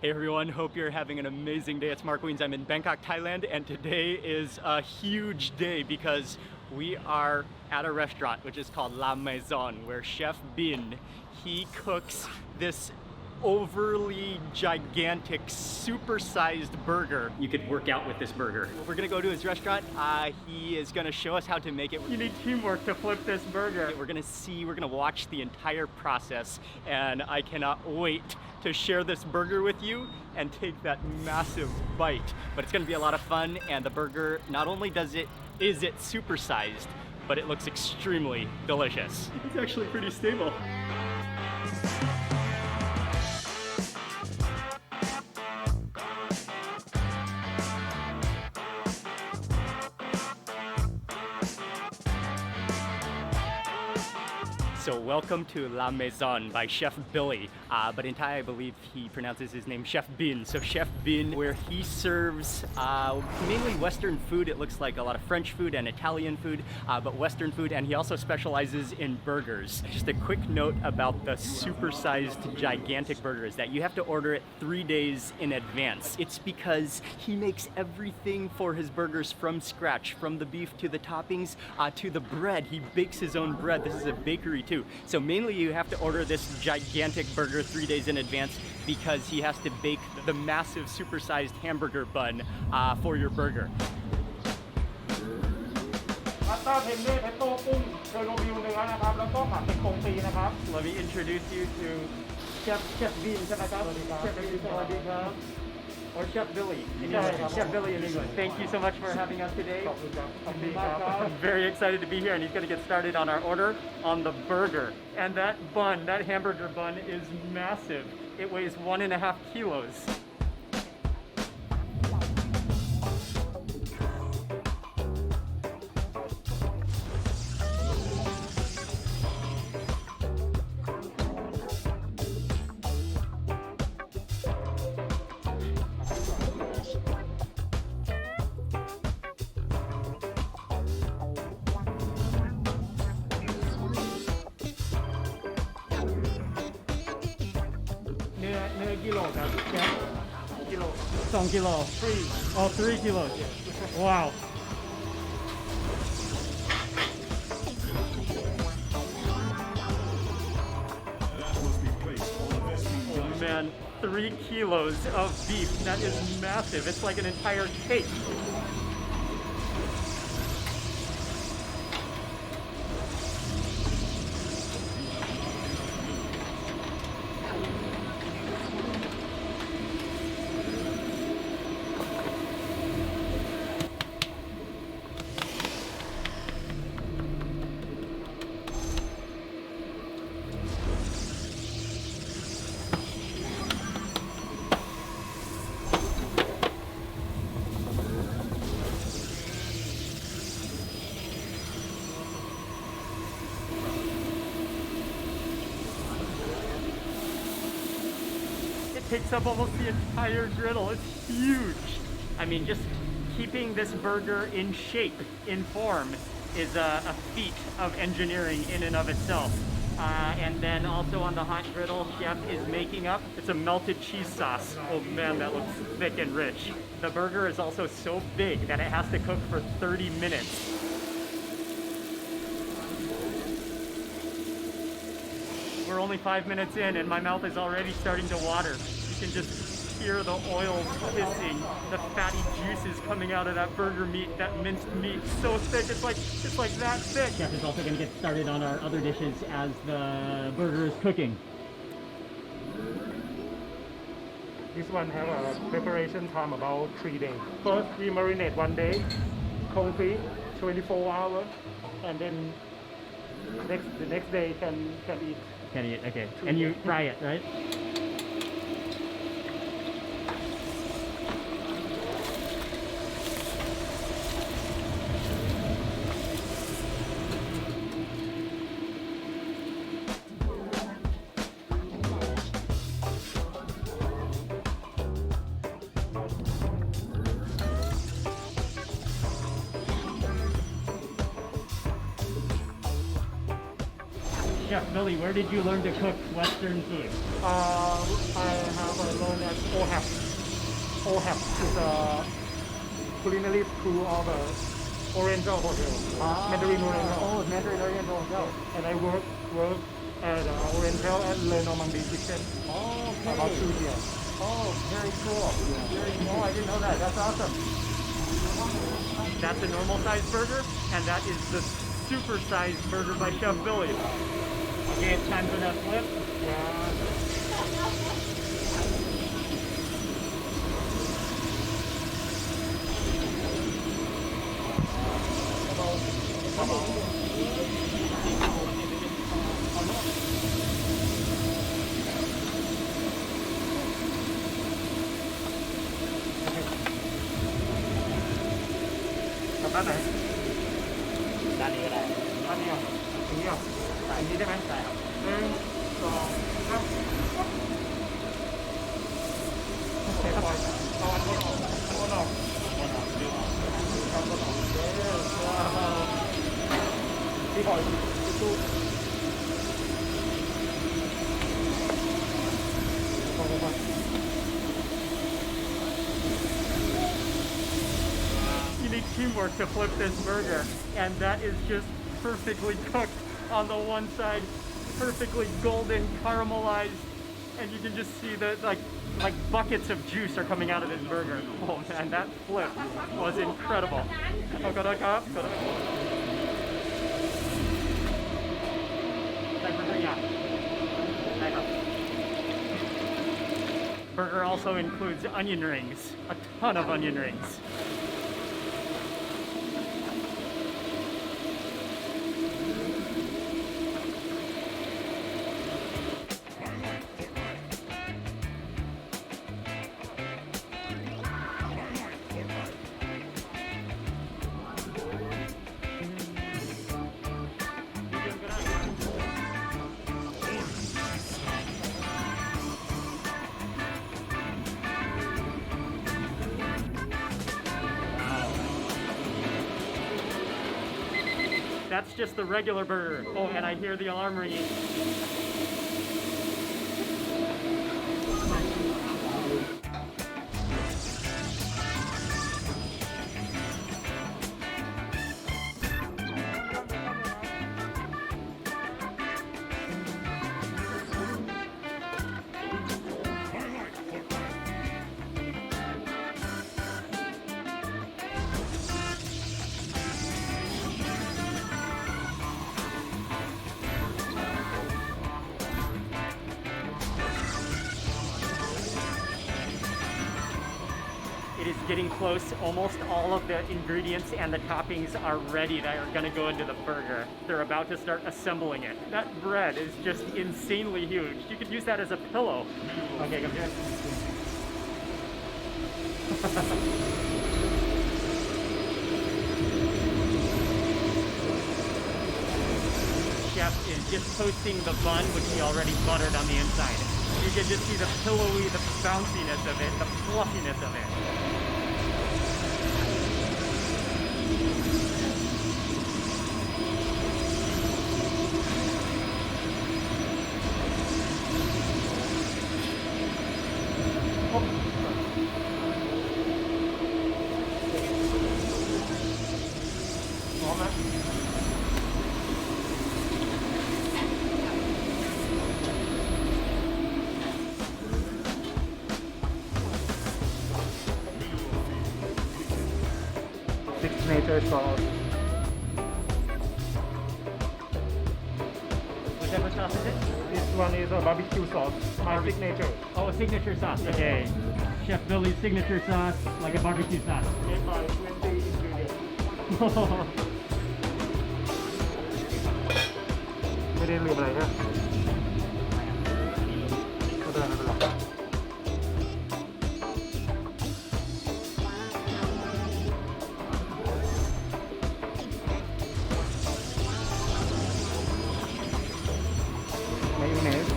Hey everyone, hope you're having an amazing day. It's Mark Wiens. I'm in Bangkok, Thailand, and today is a huge day because we are at a restaurant which is called La Maison, where Chef Bin, he cooks this overly gigantic, supersized burger. You could work out with this burger. We're gonna go to his restaurant. He is gonna show us how to make it. You need teamwork to flip this burger. We're gonna watch the entire process, and I cannot wait to share this burger with you and take that massive bite. But it's gonna be a lot of fun, and the burger, not only is it supersized, but it looks extremely delicious. It's actually pretty stable. So welcome to La Maison by Chef Billy, but in Thai I believe he pronounces his name Chef Bin. So Chef Bin, where he serves mainly Western food. It looks like a lot of French food and Italian food, but Western food, and he also specializes in burgers. Just a quick note about the supersized gigantic burger is that you have to order it 3 days in advance. It's because he makes everything for his burgers from scratch, from the beef to the toppings to the bread. He bakes his own bread. This is a bakery too. So mainly you have to order this gigantic burger 3 days in advance because he has to bake the massive supersized hamburger bun for your burger. Let me introduce you to Chef Bin, or Chef Billy in English. Chef Billy in English. Thank you so much for having us today. I'm very excited to be here, and he's going to get started on our order on the burger. And that bun, that hamburger bun, is massive. It weighs 1.5 kilos. Kilo. 2 kilo. 3. Oh, 3 kilos. Wow. Oh man, 3 kilos of beef. That is massive. It's like an entire cake. Takes up almost the entire griddle. It's huge. I mean, just keeping this burger in shape, in form, is a feat of engineering in and of itself. And then also on the hot griddle, Chef is making up, it's a melted cheese sauce. Oh man, that looks thick and rich. The burger is also so big that it has to cook for 30 minutes. We're only 5 minutes in and my mouth is already starting to water. You can just hear the oil hissing, the fatty juices coming out of that burger meat, that minced meat. So thick, it's like that thick. Chef is also going to get started on our other dishes as the burger is cooking. This one have a preparation time about 3 days. First we marinate 1 day, concrete 24 hours, and then the next day can eat. Can eat, okay. And you fry it, right? Chef Billy, where did you learn to cook Western food? I have learned at OHAP. OHAP is a culinary school of Oriental Hotel, Mandarin Oriental. Oh, Mandarin Oriental Hotel. And I work at Oriental at Le Normandie Kitchen Oh, about 2 okay. years. Oh, very cool. Very cool. I didn't know that. That's awesome. That's a normal sized burger, and that is the super sized burger by Chef Billy. Okay, it's time for that flip. Yeah. Tầmด้านไหน ด้านนี้ก็ได้ ด้านนี้อ่ะอย่างนี้อ่ะอย่างนี้ได้ไหม ได้ครับ 1 2 3โอเคครับเอาอันบนออกอันบนออกเอาบนออกว้าวพี่บอยตู้ลงมา You need teamwork to flip this burger, and that is just perfectly cooked on the one side, perfectly golden caramelized, and you can just see the like buckets of juice are coming out of this burger. Oh man, that flip was incredible. Oh, go up. Burger also includes onion rings, a ton of onion rings. That's just the regular burger. Oh, and I hear the alarm ringing. It is getting close. Almost all of the ingredients and the toppings are ready that are gonna go into the burger. They're about to start assembling it. That bread is just insanely huge. You could use that as a pillow. Okay, come here. Chef is just toasting the bun, which he already buttered on the inside. You can just see the pillowy, the bounciness of it, the fluffiness of it. Signature sauce. Whichever sauce is it? This one is a barbecue sauce. My signature. Oh, signature sauce. Okay. Chef Billy's signature sauce, like a barbecue sauce. Made by 20 ingredients. ไม่ได้ลืมอะไรใช่ไหมไม่เป็นไรไม่เป็นไรมายองเนส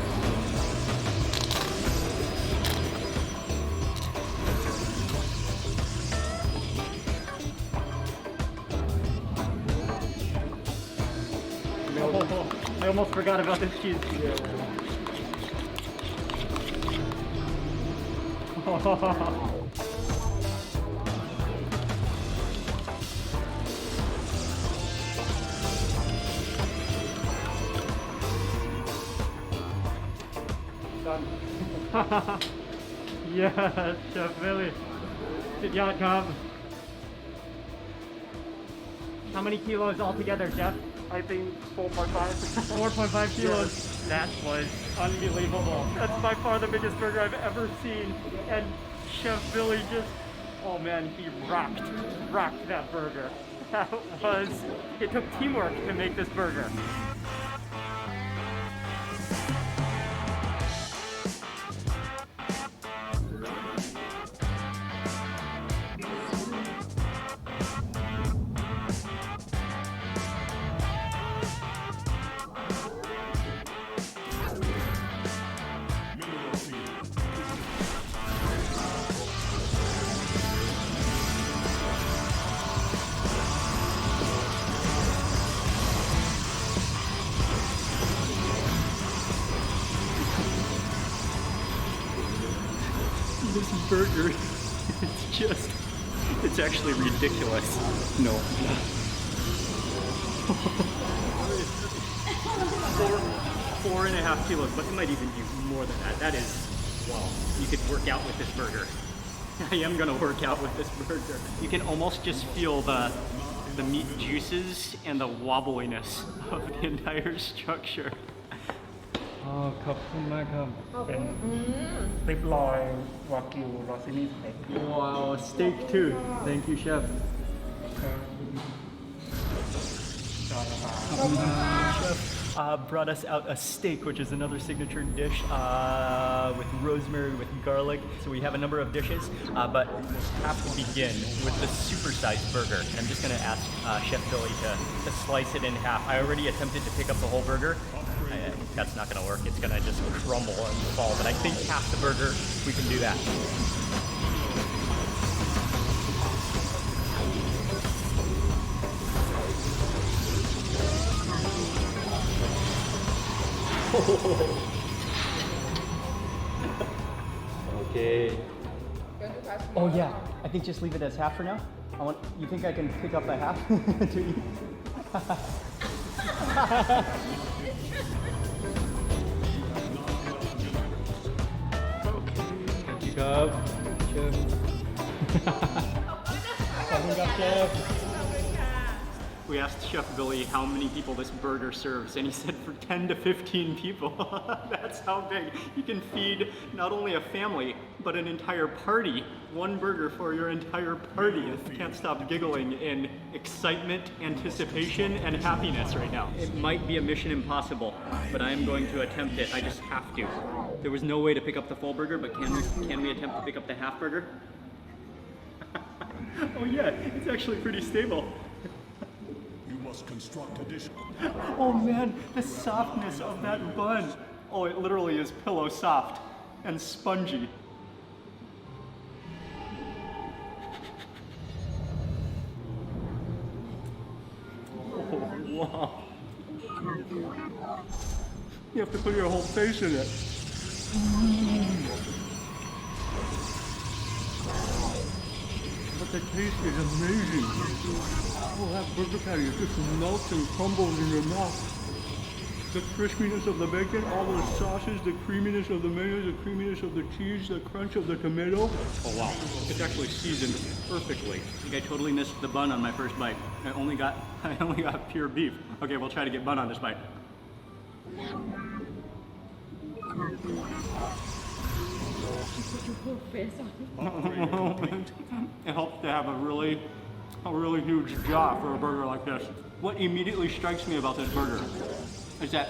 เร็ว almost forgot about this cheese. Yeah. Done. Yes, Chef Billy. สุดยอดครับ How many kilos altogether, Chef? I think 4.5. 4.5 kilos. That was unbelievable. That's by far the biggest burger I've ever seen. And Chef Billy just, oh man, he rocked that burger. That was, it took teamwork to make this burger. This burger is just, it's actually ridiculous. No. 4.5 kilos, but it might even be more than that. That is, wow, you could work out with this burger. I am gonna work out with this burger. You can almost just feel the meat juices and the wobbliness of the entire structure. อ๋อขอบคุณมากครับ เป็นสติปลอยวากิวโรซินี่สเต็ก Wow, steak too. Thank you, chef. Chef brought us out a steak, which is another signature dish with rosemary, with garlic. So we have a number of dishes, but we'll have to begin with the supersized burger. And I'm just going to ask Chef Billy to slice it in half. I already attempted to pick up the whole burger. That's not going to work. It's going to just crumble and fall. But I think half the burger, we can do that. Okay. Oh yeah, I think just leave it as half for now. You think I can pick up the half to eat? Thank you, Cub. Chef. We asked Chef Billy how many people this burger serves, and he said for 10 to 15 people. That's how big. You can feed not only a family, but an entire party. One burger for your entire party. I can't stop giggling in excitement, anticipation, and happiness right now. It might be a mission impossible, but I am going to attempt it. I just have to. There was no way to pick up the full burger, but can we attempt to pick up the half burger? Oh yeah, it's actually pretty stable. Construct additional. Oh man, the softness of that bun. Oh, it literally is pillow soft and spongy. Oh, wow. You have to put your whole face in it. But the taste is amazing. Oh, that burger patty just melts and crumbles in your mouth. The crispiness of the bacon, all those sauces, the creaminess of the mayonnaise, the creaminess of the cheese, the crunch of the tomato. Oh wow, it's actually seasoned perfectly. I think I totally missed the bun on my first bite. I only got pure beef. Okay, we'll try to get bun on this bite. It helps to have a really huge jaw for a burger like this. What immediately strikes me about this burger is that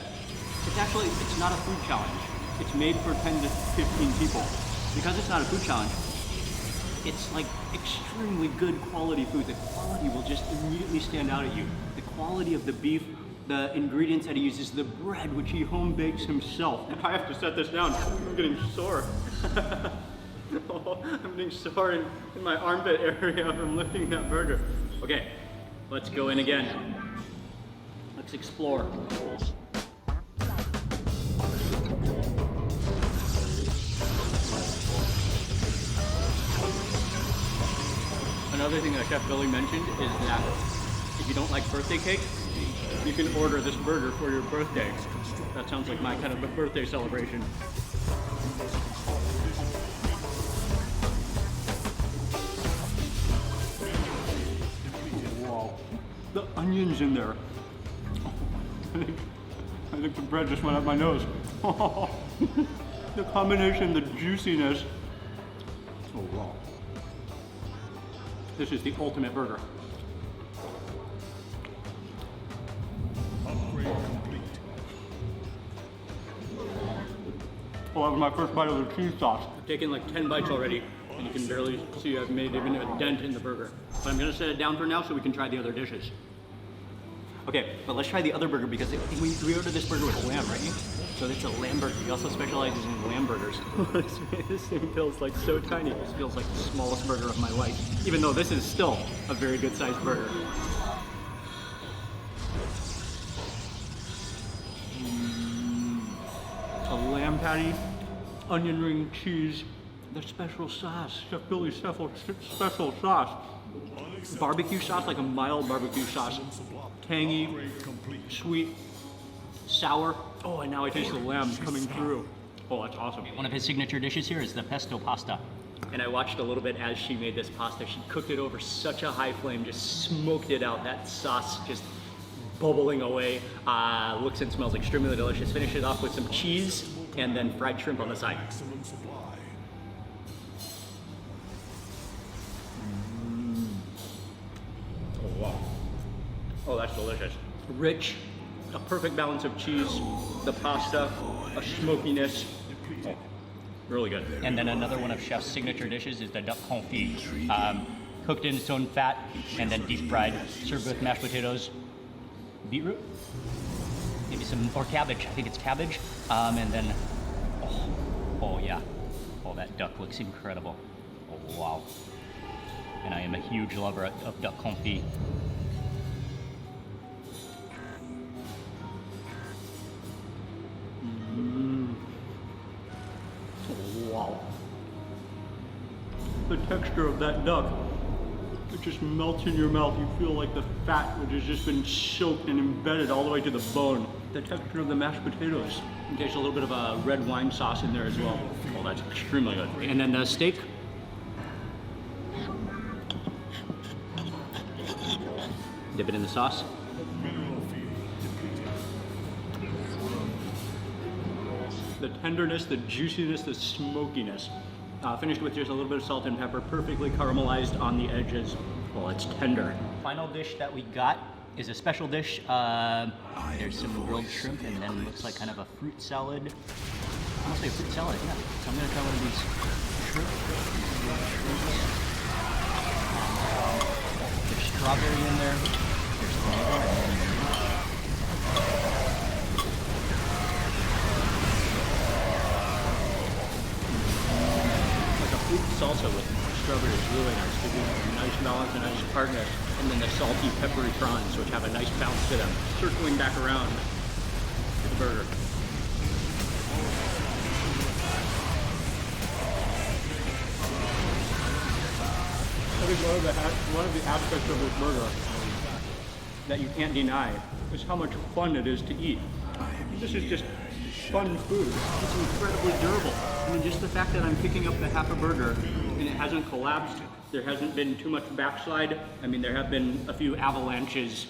it's not a food challenge. It's made for 10 to 15 people. Because it's not a food challenge, it's like extremely good quality food. The quality will just immediately stand out at you. The quality of the beef, the ingredients that he uses, the bread, which he home bakes himself. And I have to set this down. I'm getting sore. Oh, I'm getting sore in my armpit area from lifting that burger. Okay, let's go in again. Let's explore. other thing that Chef Billy mentioned is that if you don't like birthday cake, you can order this burger for your birthday. That sounds like my kind of a birthday celebration. Wow. The onions in there. I think the bread just went up my nose. The combination, the juiciness. Oh wow. This is the ultimate burger. Upgrade complete. Oh, that was my first bite of the cheese sauce. I've taken like 10 bites already, and you can barely see I've made even a dent in the burger. But I'm gonna set it down for now so we can try the other dishes. Okay, but let's try the other burger because we ordered this burger with lamb, right? So it's a lamb burger. He also specializes in lamb burgers. This thing feels like so tiny. This feels like the smallest burger of my life, even though this is still a very good sized burger. A lamb patty, onion ring, cheese, the special sauce, Chef Billy's special sauce. Barbecue sauce, like a mild barbecue sauce. Tangy, sweet, sour. Oh, and now I taste the lamb coming through. Oh, that's awesome. One of his signature dishes here is the pesto pasta. And I watched a little bit as she made this pasta. She cooked it over such a high flame, just smoked it out. That sauce just bubbling away. Looks and smells extremely delicious. Finish it off with some cheese and then fried shrimp on the side. Maximum supply. Oh, wow. Oh, that's delicious. Rich, a perfect balance of cheese, the pasta, a smokiness. Oh, really good. And then another one of Chef's signature dishes is the duck confit. Cooked in its own fat and then deep fried, served with mashed potatoes, beetroot, maybe some, or cabbage. I think it's cabbage. And then, oh yeah. Oh, that duck looks incredible. Oh, wow. And I am a huge lover of duck confit. Wow. The texture of that duck, it just melts in your mouth. You feel like the fat which has just been soaked and embedded all the way to the bone. The texture of the mashed potatoes. You taste a little bit of a red wine sauce in there as well. Oh, that's extremely good. And then the steak. Dip it in the sauce. The tenderness, the juiciness, the smokiness. Finished with just a little bit of salt and pepper, perfectly caramelized on the edges. Well, it's tender. Final dish that we got is a special dish. There's some grilled shrimp and then looks like kind of a fruit salad. I want to say fruit salad, yeah. So I'm gonna try one of these shrimp. There's strawberry in there. There's tomato. Fruit salsa with strawberry is really nice. Gives you a nice balance, a nice tartness, and then the salty, peppery prawns, which have a nice bounce to them, circling back around to the burger. I think one of the aspects of this burger that you can't deny is how much fun it is to eat. This is just fun food. It's incredibly durable. I mean, just the fact that I'm picking up the half a burger and it hasn't collapsed, there hasn't been too much backslide. I mean, there have been a few avalanches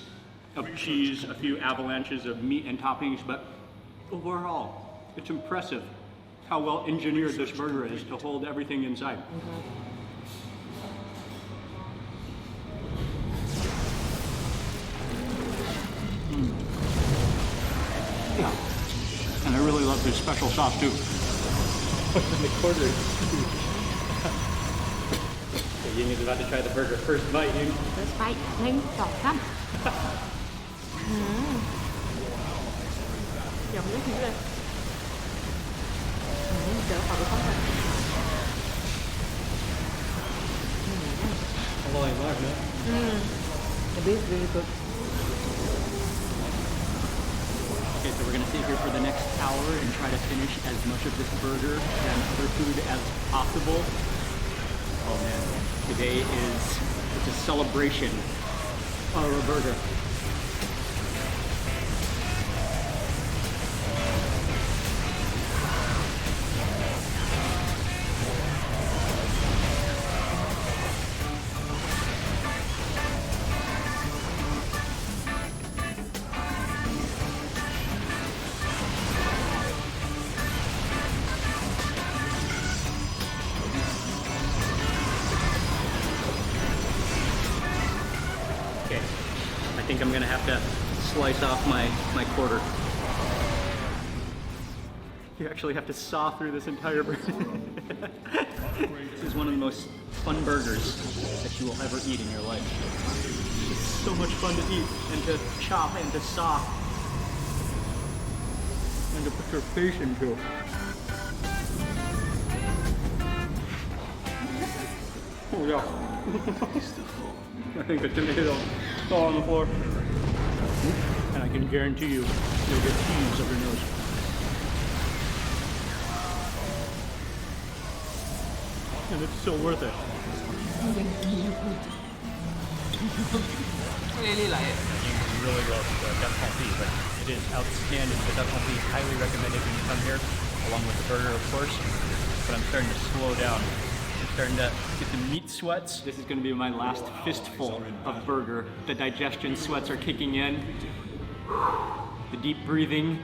of cheese, a few avalanches of meat and toppings, but overall, it's impressive how well engineered this burger is to hold everything inside. Yeah. And I really love this special sauce too. In the corner. Ying is about to try the burger. First bite, Ying. First bite, 1, 2, 3. Dòng nước nữa lên. Chờ khỏi bị khó khăn. Ngon quá nữa. The beef really good. Okay, so we're gonna sit here for the next hour and try to finish as much of this burger and other food as possible. Oh man, today is It's a celebration of a burger. I think I'm gonna have to slice off my quarter. You actually have to saw through this entire burger. This is one of the most fun burgers that you will ever eat in your life. It's so much fun to eat and to chop and to saw and to put your face into. Oh yeah. I think the tomato fell on the floor. And I can guarantee you, you'll get cheese up your nose. And it's so worth it. Really like it. You really love the duck confit, but it is outstanding. The duck confit is highly recommended when you come here, along with the burger, of course. But I'm starting to slow down. I'm starting to get the meat sweats. This is going to be my last fistful of burger. The digestion sweats are kicking in. The deep breathing.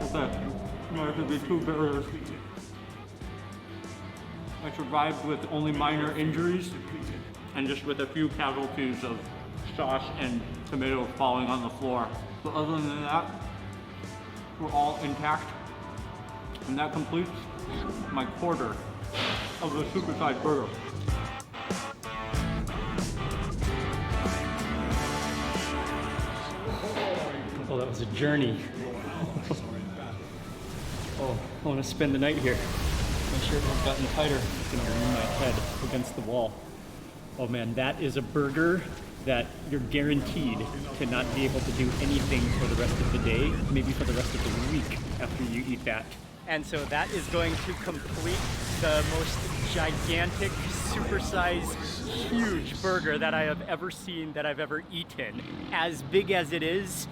Okay, there could be 2 burgers. I survived with only minor injuries and just with a few casualties of sauce and tomato falling on the floor. But other than that, we're all intact. And that completes my quarter of the supersized burger. Oh, that was a journey. Oh, I want to spend the night here. My shirt has gotten tighter. It's going to lean my head against the wall. Oh man, that is a burger that you're guaranteed to not be able to do anything for the rest of the day, maybe for the rest of the week after you eat that. And so that is going to complete the most gigantic, supersized, huge burger that I have ever seen, that I've ever eaten. As big as it is,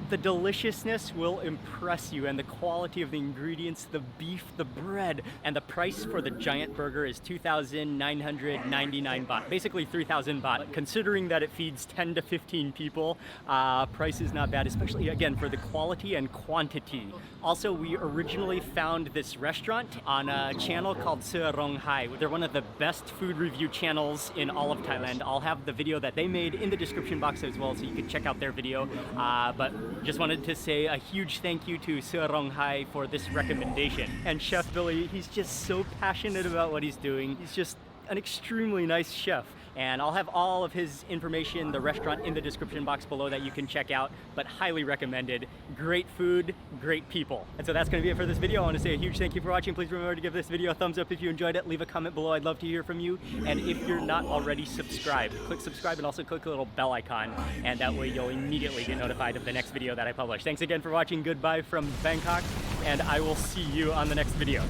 the deliciousness will impress you, and the quality of the ingredients, the beef, the bread, and the price for the giant burger is 2,999 baht, basically 3,000 baht. Considering that it feeds 10 to 15 people, price is not bad, especially again for the quality and quantity. Also, we originally found this restaurant on a channel called Serong Hai. They're one of the best food review channels in all of Thailand. I'll have the video that they made in the description box as well, so you can check out their video. But just wanted to say a huge thank you to Serong Hai for this recommendation. And Chef Billy, he's just so passionate about what he's doing. He's just an extremely nice chef. And I'll have all of his information, the restaurant, in the description box below that you can check out, but highly recommended. Great food, great people. And so that's gonna be it for this video. I wanna say a huge thank you for watching. Please remember to give this video a thumbs up if you enjoyed it. Leave a comment below, I'd love to hear from you. And if you're not already subscribed, click subscribe and also click the little bell icon. And that way you'll immediately get notified of the next video that I publish. Thanks again for watching. Goodbye from Bangkok, and I will see you on the next video.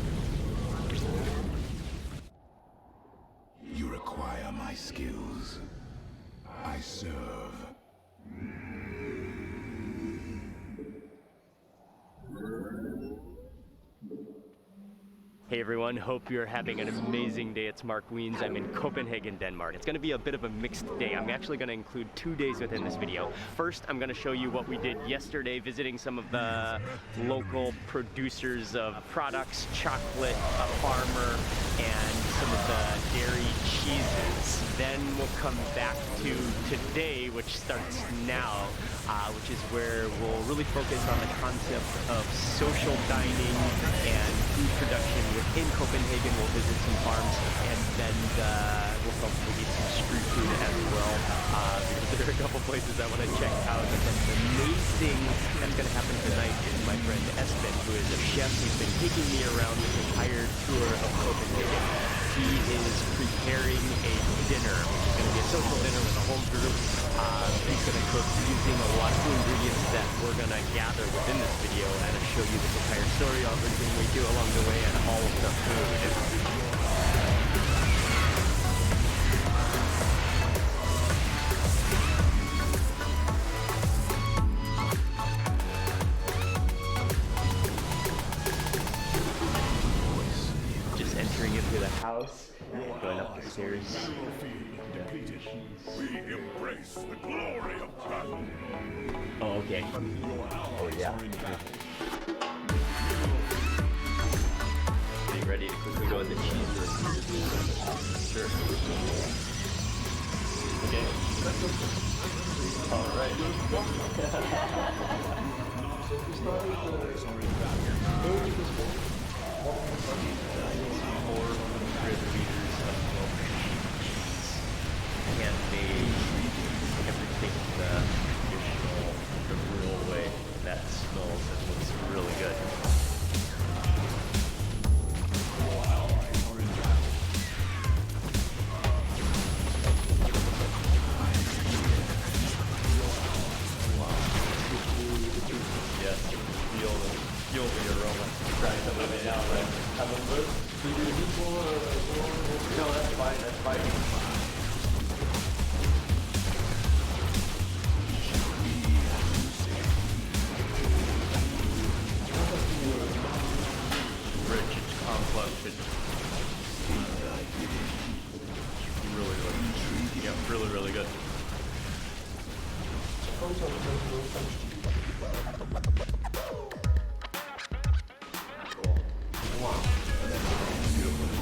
You require my skills. I serve. Hey everyone, hope you're having an amazing day. It's Mark Wiens. I'm in Copenhagen, Denmark. It's gonna be a bit of a mixed day. I'm actually gonna include 2 days within this video. First, I'm gonna show you what we did yesterday, visiting some of the local producers of products, chocolate, a farmer, and some of the dairy cheeses. Then we'll come back to today, which starts now, which is where we'll really focus on the concept of social dining and food production within Copenhagen. We'll visit some farms, and then we'll probably eat some street food as well, because there are a couple places I want to check out. And then the main thing that's going to happen tonight is my friend Espen, who is a chef who's been taking me around this entire tour of Copenhagen. He is preparing a dinner, which is going to be a social dinner with a whole group. She's gonna cook using a lot of ingredients that we're gonna gather within this video and show you this entire story of everything we do along the way and all of the food. Just entering into the house, going up the stairs. We embrace the glory of battle. Oh, okay. Oh, yeah. Getting ready to quickly go in the cheese room. Sure. Okay. All right. Handmade, everything the traditional, the real way that smells and looks really good. Yes, feel the aroma. Trying to live it out, right? Have a look. No, that's fine, that's fine. Rich, it's complex, it's really good. Yeah, really good.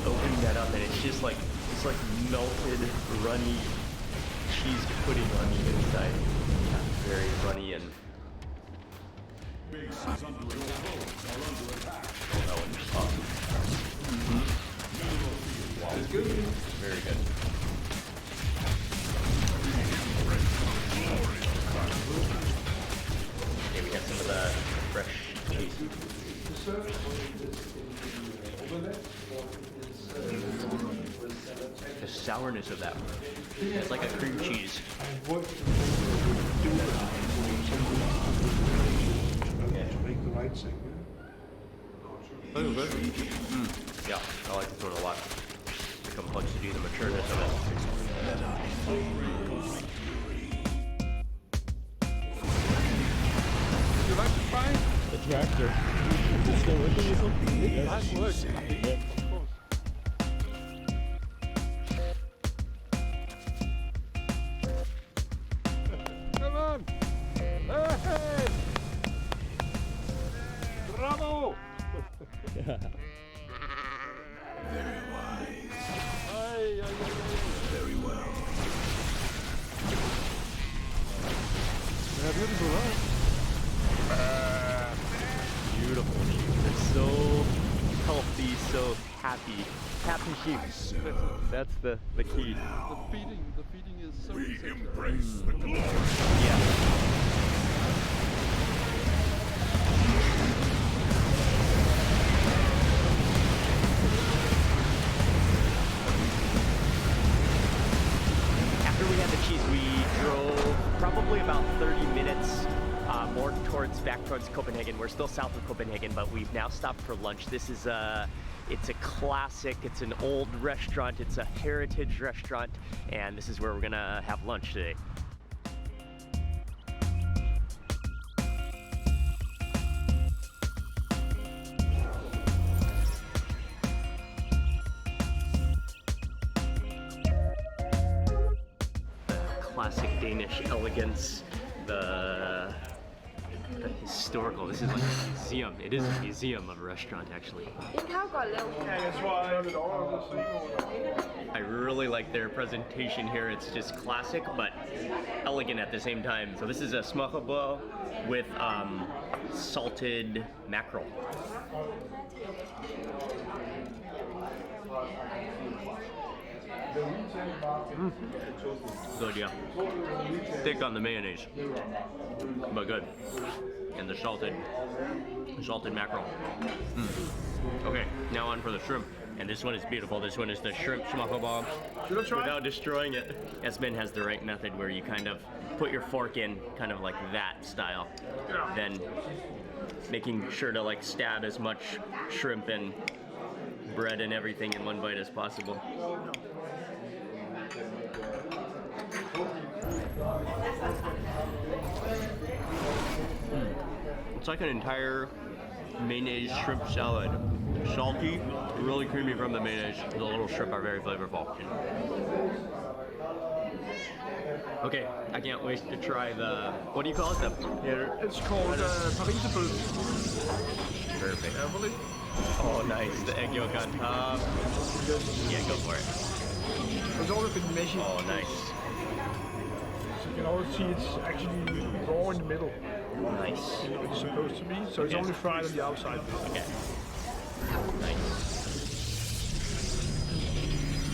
Opening that up and it's just like, it's like melted, runny cheese pudding on the inside. Yeah, very runny and that one's awesome. Wow. It's good. Very good. Okay, we got some of the fresh cheese. The sourness of that. It's like a cream cheese. Make the right thing. Oh, good. Yeah, I like this one a lot. The complexity, the matureness of it. You like to try? The tractor. Is it still working or something? Yes. Nice work. Yeah. Of course. Come on. Hey! Bravo! Very wise. Ay, ay, ay, ay. Very well. Yeah, beautiful, huh? Beautiful sheep. They're so healthy, so happy. Happy sheep. That's the key. The feeding is so We essential. embrace the glory. Yeah. After we had the cheese, we drove probably about 30 minutes more back towards Copenhagen. We're still south of Copenhagen, but we've now stopped for lunch. This is it's a classic, it's an old restaurant, it's a heritage restaurant, and this is where we're gonna have lunch today. Classic Danish elegance, the historical. This is like a museum. It is a museum of a restaurant, actually. I really like their presentation here. It's just classic, but elegant at the same time. So this is a smørrebrød with salted mackerel. Good, yeah. Thick on the mayonnaise, but good. And the salted mackerel. Okay, now on for the shrimp. And this one is beautiful. This one is the shrimp schmackelbomb without destroying it. Esben has the right method where you kind of put your fork in kind of like that style. Then making sure to like stab as much shrimp and bread and everything in one bite as possible. It's like an entire mayonnaise shrimp salad. Salty, really creamy from the mayonnaise. The little shrimp are very flavorful. Okay, I can't wait to try the, what do you call it? It's called Pariserbrød. Perfect. Carefully. Oh, nice. The egg yolk on top. Yeah, go for it. It's already been measured. Oh, nice. So you can also see it's actually raw in the middle. Nice. It's supposed to be. So it's Okay. only fried on the outside. Okay. Nice.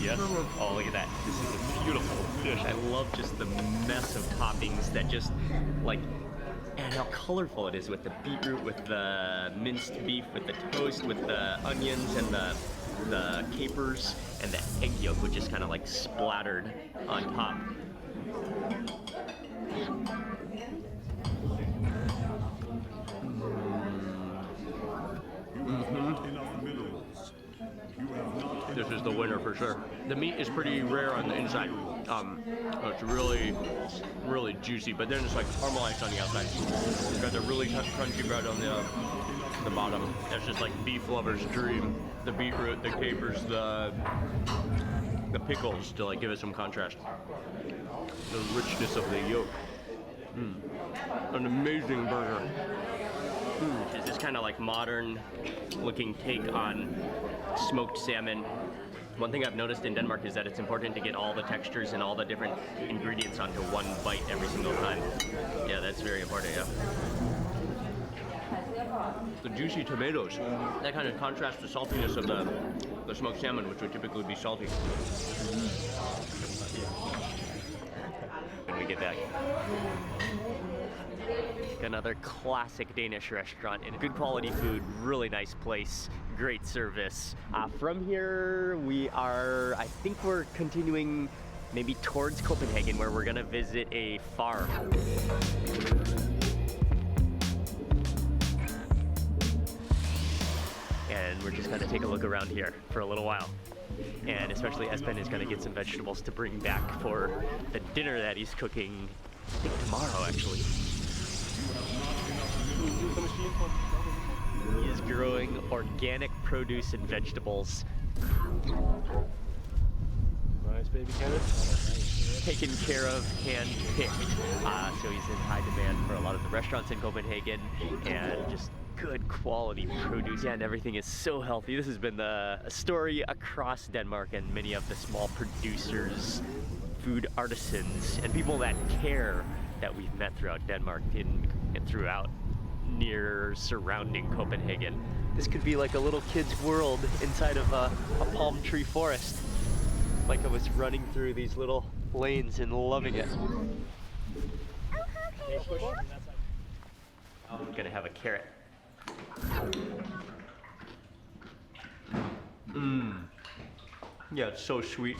Yes. Oh, look at that. This is a beautiful dish. I love just the mess of toppings that just, like, and how colorful it is with the beetroot, with the minced beef, with the toast, with the onions and the capers, and the egg yolk, which is kind of like splattered on top. Enough minerals. You have not This is the winner for sure. The meat is pretty rare on the inside. It's really, really juicy, but then it's like caramelized on the outside. You've got the really crunchy bread on the bottom. That's just like beef lover's dream. The beetroot, the capers, the pickles to like give it some contrast. The richness of the yolk. An amazing burger. It's this kind of like modern looking take on smoked salmon. One thing I've noticed in Denmark is that it's important to get all the textures and all the different ingredients onto one bite every single time. Yeah, that's very important, yeah. The juicy tomatoes, that kind of contrasts the saltiness of the smoked salmon, which would typically be salty. When we get back. Another classic Danish restaurant and good quality food, really nice place, great service. From here I think we're continuing maybe towards Copenhagen where we're gonna visit a farm. And we're just gonna take a look around here for a little while. And especially Esben is gonna get some vegetables to bring back for the dinner that he's cooking, I think tomorrow actually. He is growing organic produce and vegetables. Nice baby carrot. Taken care of, hand-picked. So he's in high demand for a lot of the restaurants in Copenhagen and just good quality produce. Yeah, and everything is so healthy. This has been a story across Denmark and many of the small producers, food artisans, and people that care that we've met throughout Denmark and throughout near surrounding Copenhagen. This could be like a little kid's world inside of a palm tree forest. Like I was running through these little lanes and loving it. I'm gonna have a carrot. Yeah, it's so sweet.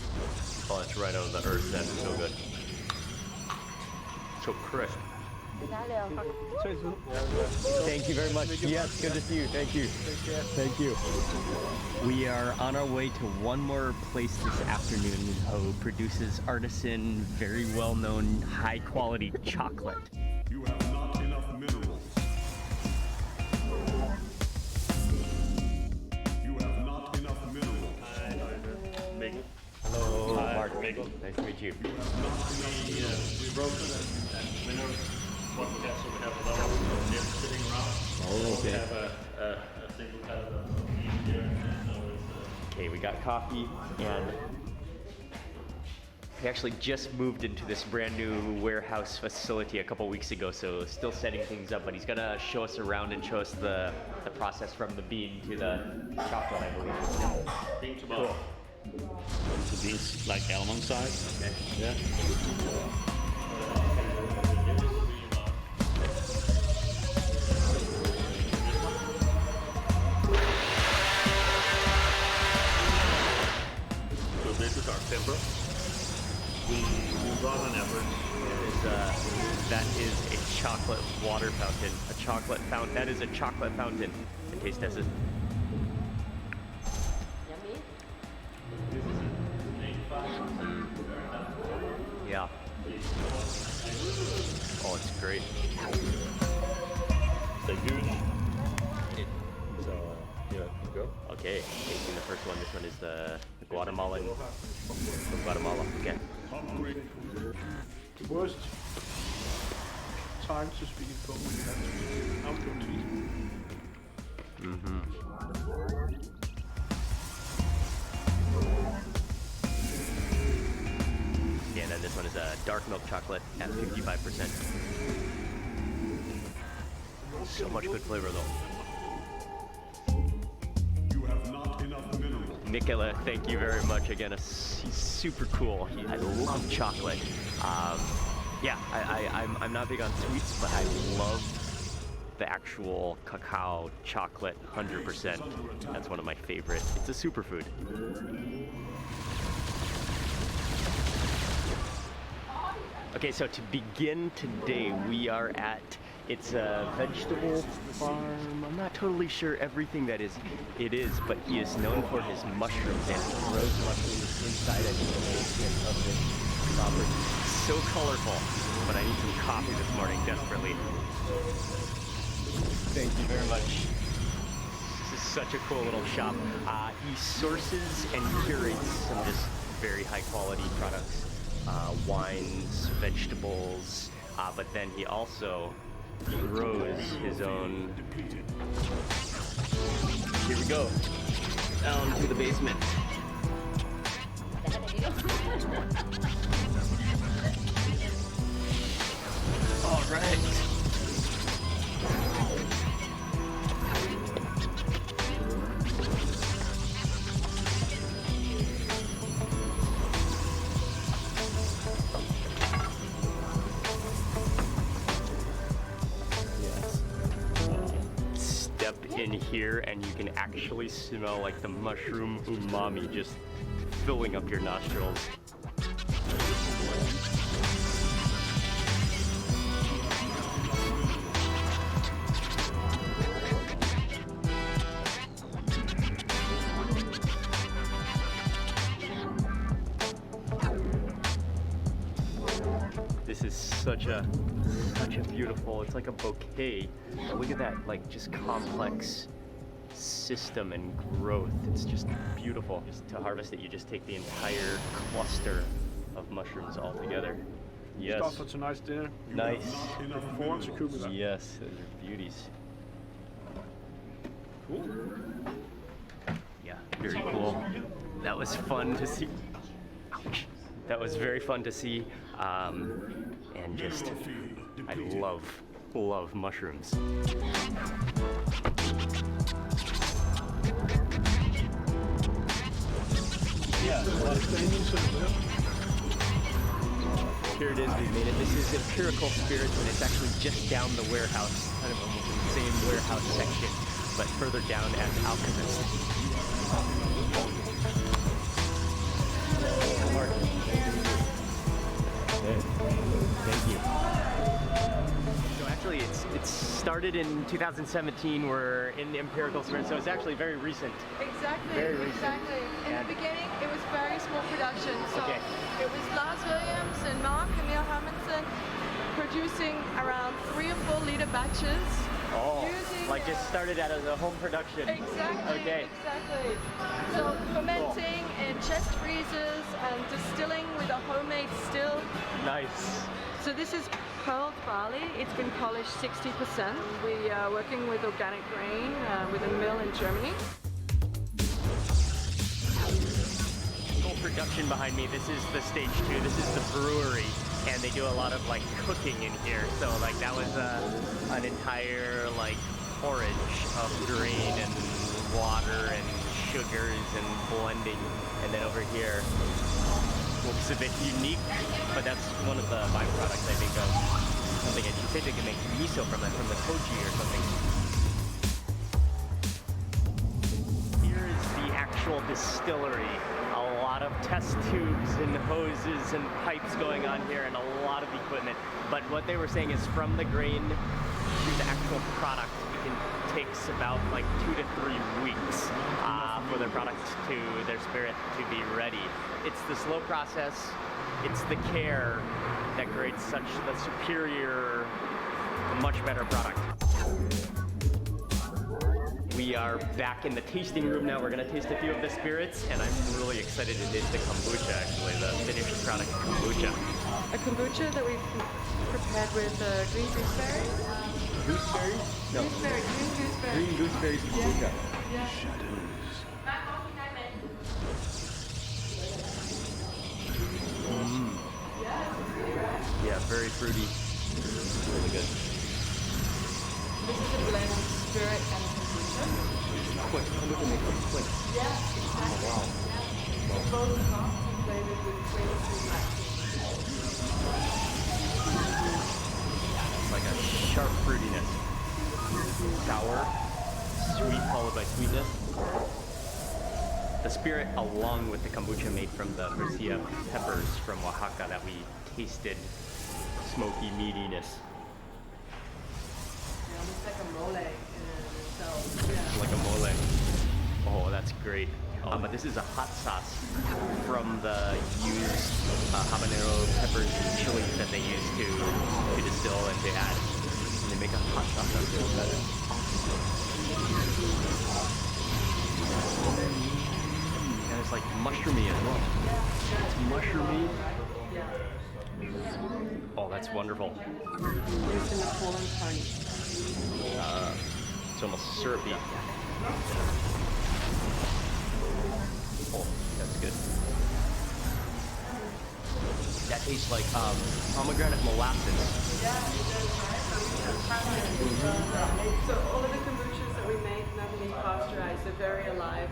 Oh, it's right out of the earth. That's so good. So crisp. Thank you very much. Yes, good to see you. Thank you. Thank you. We are on our way to one more place this afternoon who produces artisan, very well-known, high-quality chocolate. You have not enough minerals. You have not enough minerals. Hello, Mark. Nice to meet you. We broke the winner podcast, so we have a lot of nibs sitting around. Oh, We okay. have a single kind of beef here, and so it's Okay, we got coffee, and we actually just moved into this brand new warehouse facility a couple weeks ago, so still setting things up, but he's gonna show us around and show us the process from the bean to the chocolate, I believe. being tomorrow. So these like almond size. Okay. Yeah. that is a chocolate water fountain. A chocolate fountain. That is a chocolate fountain. And taste test it. Yummy. Yeah. Oh, it's great. Stay huge. So, you go. Okay, tasting the first one. This one is the Guatemalan. From Guatemala. Okay. Worst time to speak in Korean. That's to eat. Yeah, and then this one is a dark milk chocolate at 55%. So much good flavor though. You have not enough minerals. Nicola, thank you very much again. He's super cool. I love chocolate. Yeah, I'm not big on sweets, but I love the actual cacao chocolate 100%. That's one of my favorite. It's a superfood. Okay, so to begin today, we are at, it's a vegetable farm. I'm not totally sure everything that it is, but he is known for his mushrooms and he grows mushrooms inside of the basement of this property. So colorful, but I need some coffee this morning desperately. Thank you very much. This is such a cool little shop. He sources and curates some just very high quality products. Wines, vegetables, but then he also grows his own. Here we go, down to the basement. All right. In here and you can actually smell like the mushroom umami just filling up your nostrils. This is such a beautiful, it's like a bouquet. But look at that, like just complex system and growth. It's just beautiful. Just to harvest it, you just take the entire cluster of mushrooms all together. Yes. Stuff for tonight's dinner. Nice. Looking forward to cooking that. Yes, those are beauties. Cool. Yeah, very cool. That was fun to see. Ouch. That was very fun to see. And just, I love mushrooms. Yeah, here it is, we've made it. This is Empirical Spirits, and it's actually just down the warehouse, kind of almost the same warehouse section, but further down as Alchemist. Thank you. So actually, it's started in 2017. We're in the Empirical Spirits, so it's actually very recent. Exactly, Very recent. exactly. In And- the beginning, it was very small production. So Okay. it was Lars Williams and Mark and Neil Hermanson producing around 3 or 4 liter batches. Oh, using, like just started out as a home production. Exactly, Okay. exactly. So fermenting in chest freezers and distilling with a homemade still. Nice. So this is pearled barley. It's been polished 60%. We are working with organic grain with a mill in Germany. Full production behind me. This is the stage 2. This is the brewery, and they do a lot of like cooking in here. So like that was an entire like porridge of grain and water and sugars and blending, and then over here looks a bit unique, but that's one of the byproducts I think of something. And she said they can make miso from it, from the koji or something. Here is the actual distillery. A lot of test tubes and hoses and pipes going on here, and a lot of equipment. But what they were saying is from the grain to the actual product, takes about like 2 to 3 weeks for their product their spirit to be ready. It's the slow process, it's the care that creates such the superior, much better product. We are back in the tasting room now. We're gonna taste a few of the spirits, and I'm really excited to taste the kombucha, actually, the finished product kombucha. A kombucha that we've prepared with green gooseberry. Gooseberries? No. Gooseberry, green gooseberry. Green gooseberries kombucha. Yeah. Yeah, very fruity. Really good. This is a blend of spirit and kombucha. Quick, kombucha makes it quick. Yeah, exactly. Wow. Yeah. Both hops and flavored with flavor-free black tea. It's like a sharp fruitiness. Sour, sweet followed by sweetness. The spirit, along with the kombucha made from the Murcia peppers from Oaxaca that we tasted, smoky meatiness. Yeah, almost like a mole in itself. Yeah. Like a mole. Oh, that's great. But this is a hot sauce from the used habanero peppers and chilies that they use to distill and to add. And they make a hot sauce out of it. And it's like mushroomy as well. It's mushroomy. Oh, that's wonderful. Used in the Poland pony. It's almost syrupy. Oh, that's good. That tastes like pomegranate molasses. Yeah, it does, right? So all of the kombuchas that we make, nothing is pasteurized. They're very alive.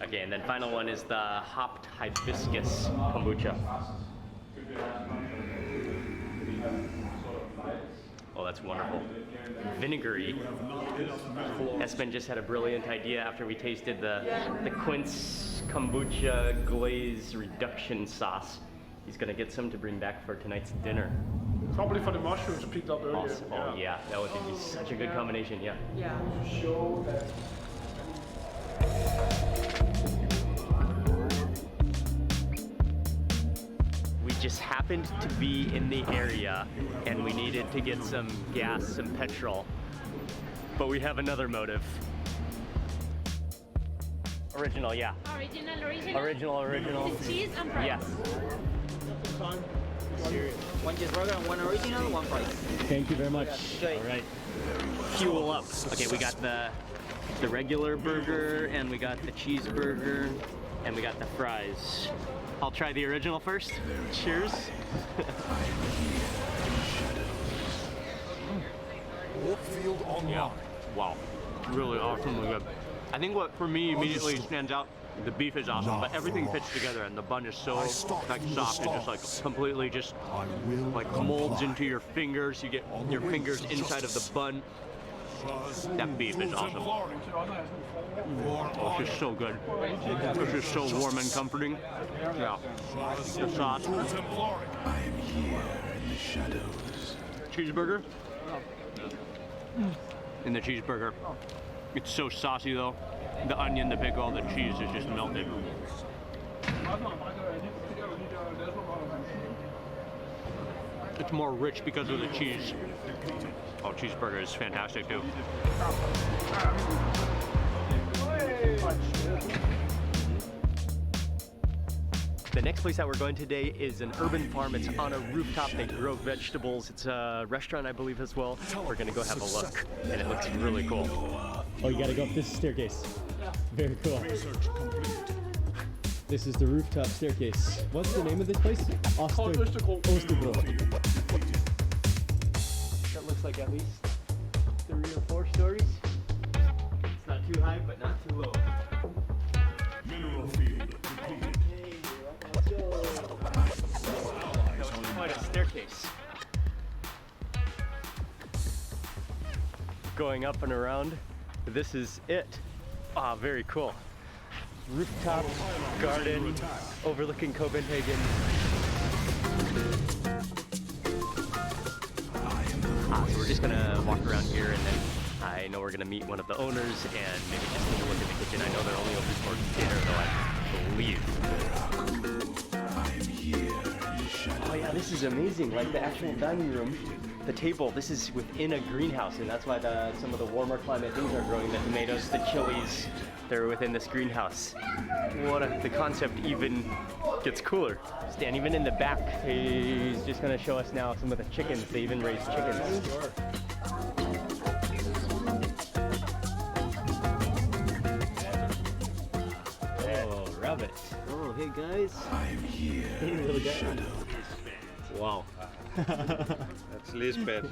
Okay, and then final one is the hopped hibiscus kombucha. Oh, that's wonderful. Vinegary. Espen just had a brilliant idea after we tasted the quince kombucha glaze reduction sauce. He's gonna get some to bring back for tonight's dinner. Probably for the mushrooms picked up earlier. Awesome. Oh yeah, that would be such a good combination, yeah. Yeah. Show that. We just happened to be in the area and we needed to get some gas, some petrol. But we have another motive. Original, yeah. Original. With cheese and fries. Yes. One cheeseburger and one original, one fries. Thank you very much. Okay. All right. Fuel up. Okay, we got the regular burger and we got the cheeseburger and we got the fries. I'll try the original first. Cheers. Warfield Online. Yeah. Wow. Really awesomely good. I think what for me immediately stands out, the beef is awesome, but everything fits together and the bun is so like soft and just like completely just like molds into your fingers. You get your fingers inside of the bun. That beef is awesome. Oh, it's just so good. It's just so warm and comforting. Yeah. The sauce. I am here in the shadows. Cheeseburger. In the cheeseburger. It's so saucy though. The onion, the pickle, the cheese is just melted. It's more rich because of the cheese. Oh, cheeseburger is fantastic too. The next place that we're going today is an urban farm. It's on a rooftop. They grow vegetables. It's a restaurant, I believe, as well. We're gonna go have a look, and it looks really cool. Oh, you gotta go up this staircase. Very cool. Research complete. This is the rooftop staircase. What's the name of this place? Called Ostergrove. That looks like at least 3 or 4 stories. It's not too high, but not too low. Mineral field depleted. It's quite a staircase. Going up and around. This is it. Ah, very cool. Rooftop garden overlooking Copenhagen. just gonna walk around here, and then I know we're gonna meet one of the owners and maybe just take a look at the kitchen. I know they're only open for dinner though, I believe. Oh yeah, this is amazing. Like the actual dining room, the table, this is within a greenhouse, and that's why some of the warmer climate things are growing. The tomatoes, the chilies, they're within this greenhouse. The concept even gets cooler. And even in the back, he's just gonna show us now some of the chickens. They even raise chickens. Oh, rabbit. Oh, hey guys. I'm here. Hey, little guy. Wow. That's Lisbeth.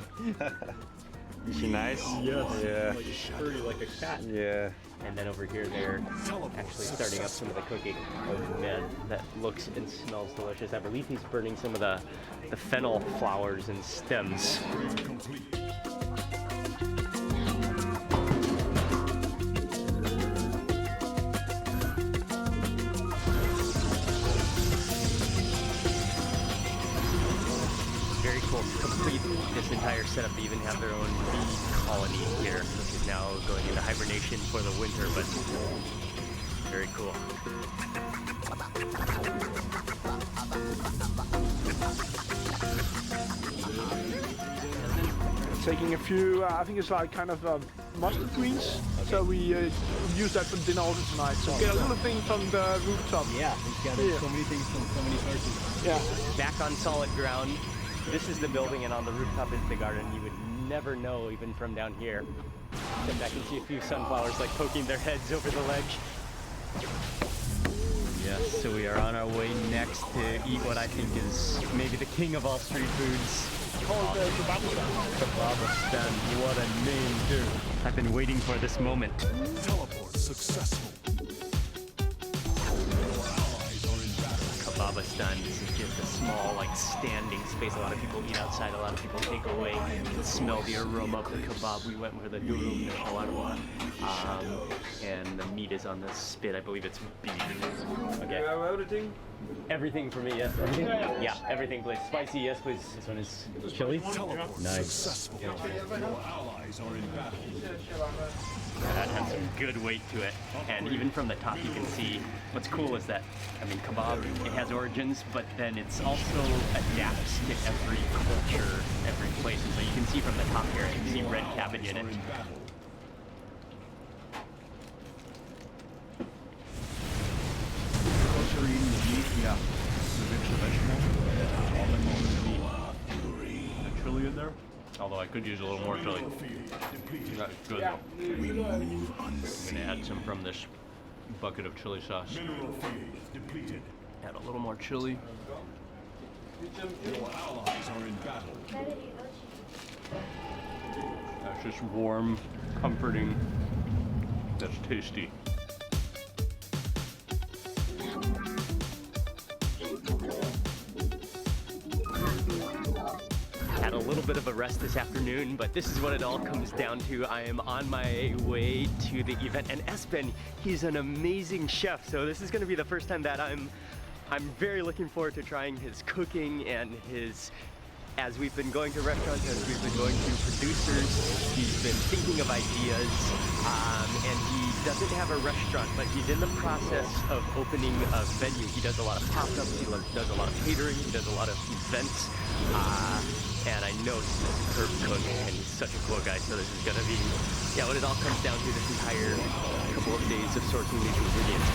Is she nice? Yes. Yeah. Like furry, like a cat. Yeah. And then over here, they're actually starting up some of the cooking. Oh man, that looks and smells delicious. I believe he's burning some of the fennel flowers and stems. Very cool. To complete this entire setup, they even have their own bee colony here, which is now going into hibernation for the winter, but very cool. Taking a few, I think it's like kind of mustard greens. Okay. So we use that for dinner also tonight. So get a little thing from the rooftop. Yeah, he's got so many things from so many sources. Yeah. Back on solid ground. This is the building, and on the rooftop is the garden. You would never know, even from down here. Except I can see a few sunflowers like poking their heads over the ledge. Yes, so we are on our way next to eat what I think is maybe the king of all street foods. Called Kebabistan. What a name, too. I've been waiting for this moment. Teleport successful. Kebabistan. This is just a small, like, standing space. A lot of people eat outside, a lot of people take away. You can smell the aroma of the kebab. We went with a durum de shawarma. And the meat is on the spit. I believe it's beef. Okay. Everything? Everything for me, yes. Everything? Yeah, everything, please. Spicy, yes, please. This one is chili. Teleport successful. Your allies are in battle. That has some good weight to it. And even from the top, you can see what's cool is that, I mean, kebab, it has origins, but then it's also adapts to every culture, every place. And so you can see from the top here, you can see red cabbage in it. Yeah. Chili in there? Although I could use a little more chili. That's good though. I'm gonna add some from this bucket of chili sauce. Mineral field depleted. Add a little more chili. Your allies are in battle. That's just warm, comforting. That's tasty. Had a little bit of a rest this afternoon, but this is what it all comes down to. I am on my way to the event, and Espen, he's an amazing chef, so this is going to be the first time that I'm very looking forward to trying his cooking and as we've been going to restaurants, as we've been going to producers, he's been thinking of ideas, and he doesn't have a restaurant, but he's in the process of opening a venue. He does a lot of pop-ups, he does a lot of catering, he does a lot of events, and I know he's a superb cook, and he's such a cool guy, so this is gonna be, yeah, what it all comes down to this entire couple of days of sourcing these ingredients.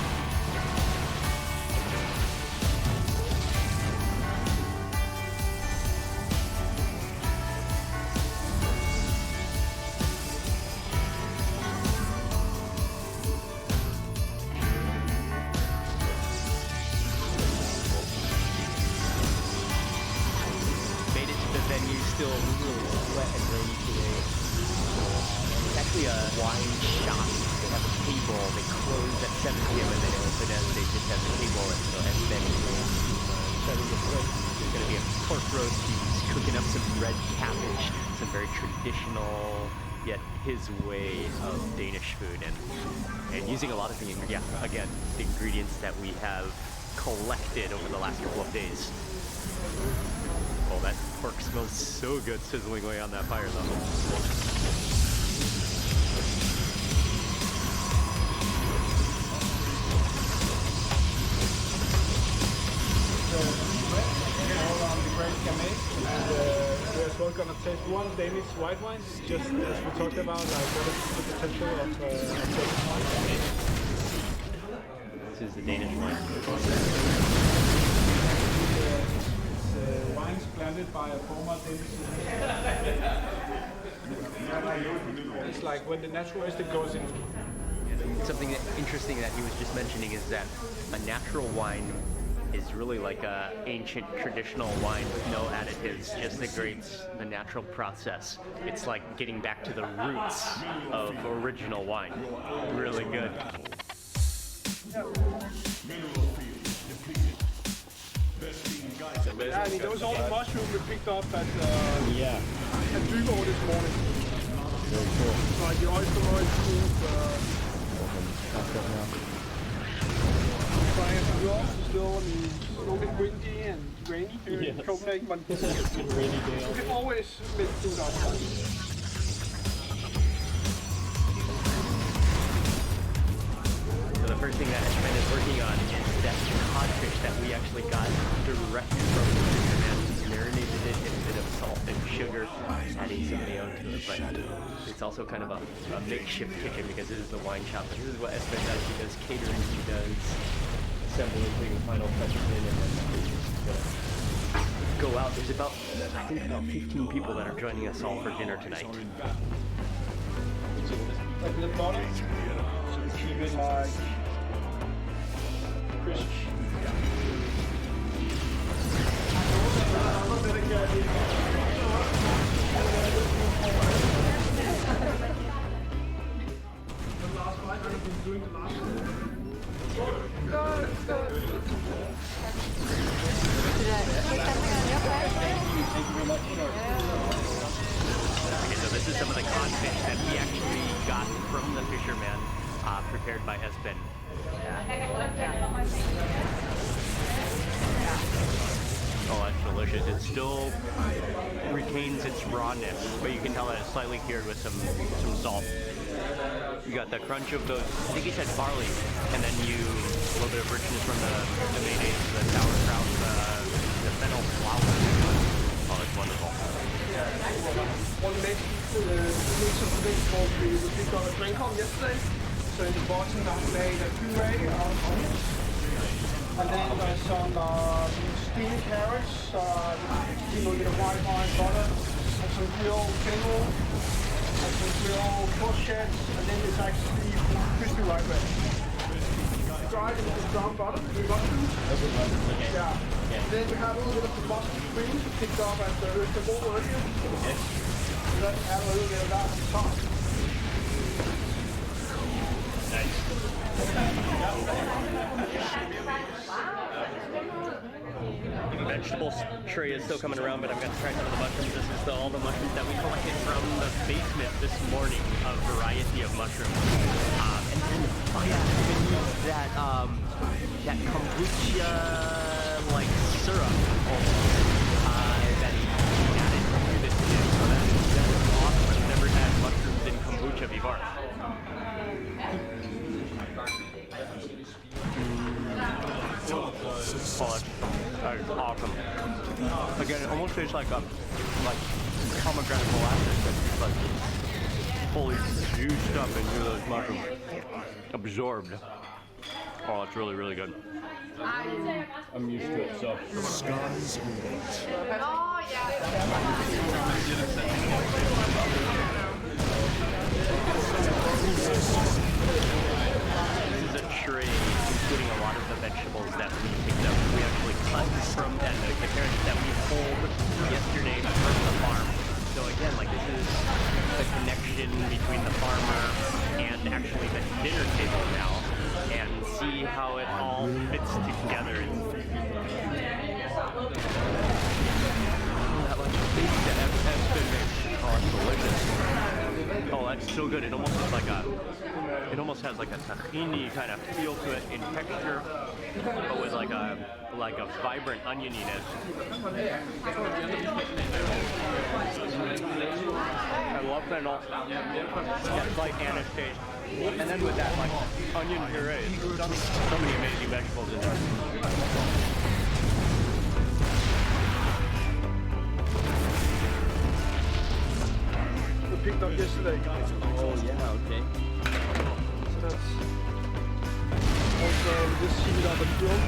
Still really wet and rainy today. It's actually a wine shop. They have a table. They close at 7 p.m. and then they open and they just have the table and then starting to cook. There's going to be a pork roast. He's cooking up some red cabbage, some very traditional yet his way of Danish food, and using a lot of the ingredients that we have collected over the last couple of days. Oh, that pork smells so good sizzling away on that fire though. We're as well gonna taste one Danish white wine, just as we talked about, like what is the potential of This is the Danish wine. wines planted by a former Danish. It's like when the naturalistic goes in. Something interesting that he was just mentioning is that a natural wine is really like a ancient traditional wine with no additives, just the grapes, the natural process. It's like getting back to the roots of original wine. Really good. Yeah, I mean, those all the mushrooms we picked up at Yeah, at Dybo this morning. very cool. Like the oyster oil soup, Pass that now. trying to go. Still, I mean, it's a little bit windy and rainy here in Yes. Copenhagen, but It's a rainy day you out. can always make food outside. So the first thing that Espen is working on is that codfish that we actually got direct from the fisherman. He's marinated it in a bit of salt and sugar, adding some mayo to it, but it's also kind of a makeshift kitchen because it is the wine shop. This is what Espen does. He does catering, he does assembling, putting final touches in, and then he's just gonna go out. There's about, I think about 15 people that are joining us all for dinner tonight. Like the bottom, so we keep it like crisp. Okay, so this is some of the codfish that we actually got from the fisherman, prepared by Espen. Oh, that's delicious. It still retains its rawness, but you can tell that it's slightly cured with some salt. You got the crunch of those, I think he said barley, and then a little bit of richness from the mayonnaise, the sauerkraut, the fennel flour. Oh, it's wonderful. One mix of vegetables we picked on a Bangkok yesterday. So in the bottom I made a puree of onions. And then there's some steamed carrots, a little bit of white wine butter, and some grilled fennel, and some grilled courgettes, and then there's actually crispy rye bread. Dried in brown butter with mushrooms. Yeah. Then we have a little bit of the mustard cream picked up at the Østergaard earlier. So let's add a little bit of that on top. Vegetable tray is still coming around, but I'm going to try some of the mushrooms. This is all the mushrooms that we collected from the basement this morning, a variety of mushrooms. And then, oh yeah, I'm going to use that, that kombucha, like syrup almost, that he added to this dish. So that is awesome. I've never had mushrooms in kombucha before. Oh, that is awesome. Again, it almost tastes like pomegranate molasses that's just like fully juiced up into those mushrooms, absorbed. Oh, it's really, really good. I'm used to it, so. Skies are This is a tray including a lot of the vegetables that we picked up. We actually cut from and the carrots that we pulled yesterday from the farm. So again, like this is the connection between the farmer and actually the dinner table now, and see how it all fits together. That like steak that has been made. Oh, it's delicious. Oh, that's so good. It almost is like it almost has like a tahini kind of feel to it in texture, but with like a vibrant onioniness. love fennel. That slight anise taste. And then with that, like, onion puree. So many amazing vegetables in there. We picked up yesterday. Oh, yeah, okay. So that's also just heat it up and don't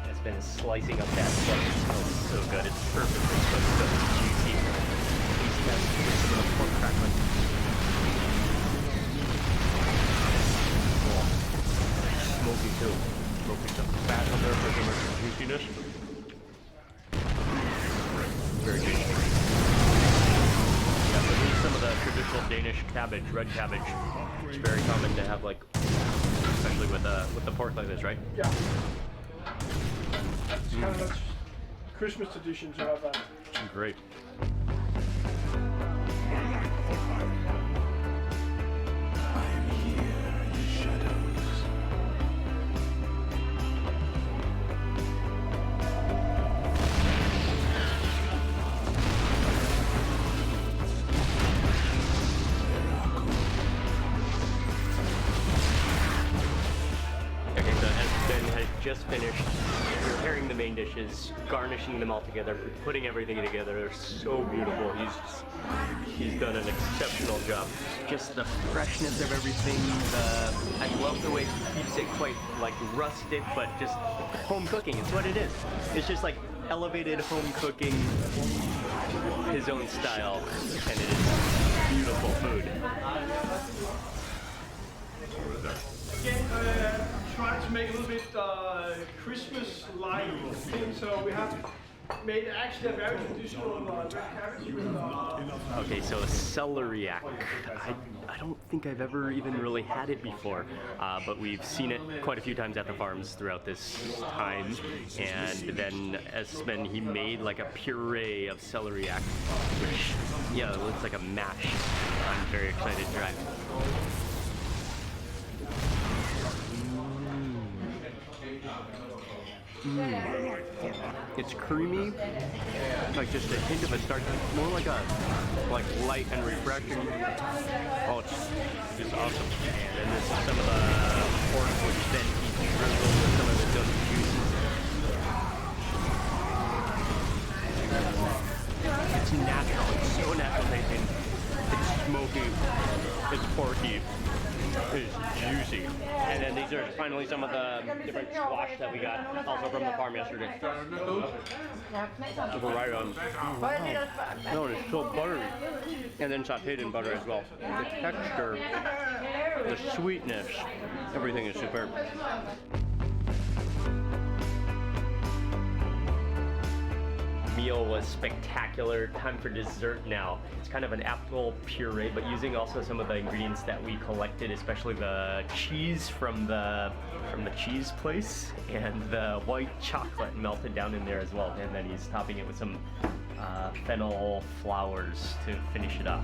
It's been slicing up that slice. It smells so good. It's perfectly cooked, so juicy. Tasty has some of the pork crackling. Smoky too. Smoky some fat on there for some juiciness. Very good. Yeah, so this is some of the traditional Danish cabbage, red cabbage. It's very common to have, like, especially with the pork like this, right? Yeah. It's kind of a Christmas tradition to have that. Great. Just finished preparing the main dishes, garnishing them all together, putting everything together. They're so beautiful. He's done an exceptional job. Just the freshness of everything. I love the way he keeps it quite like rustic, but just home cooking. It's what it is. It's just like elevated home cooking, his own style, and it is beautiful food. Try to make a little bit Christmas-like thing, so we have made actually a very traditional red cabbage with Okay, so a celeriac. I don't think I've ever even really had it before, but we've seen it quite a few times at the farms throughout this time. And then Espen, he made like a puree of celeriac, which, yeah, it looks like a mash. I'm very excited to try it. It's creamy, like just a hint of a starch, more like light and refreshing. Oh, it's awesome. And then this is some of the pork, which then he's drizzled with some of the done juices. It's natural. It's so natural tasting. It's smoky. It's porky. It's juicy. And then these are finally some of the different squash that we got also from the farm yesterday. Right on. No, it's so buttery. And then sauteed in butter as well. The texture, the sweetness, everything is superb. Meal was spectacular. Time for dessert now. It's kind of an apple puree, but using also some of the ingredients that we collected, especially the cheese from the cheese place and the white chocolate melted down in there as well. And then he's topping it with some fennel flowers to finish it off.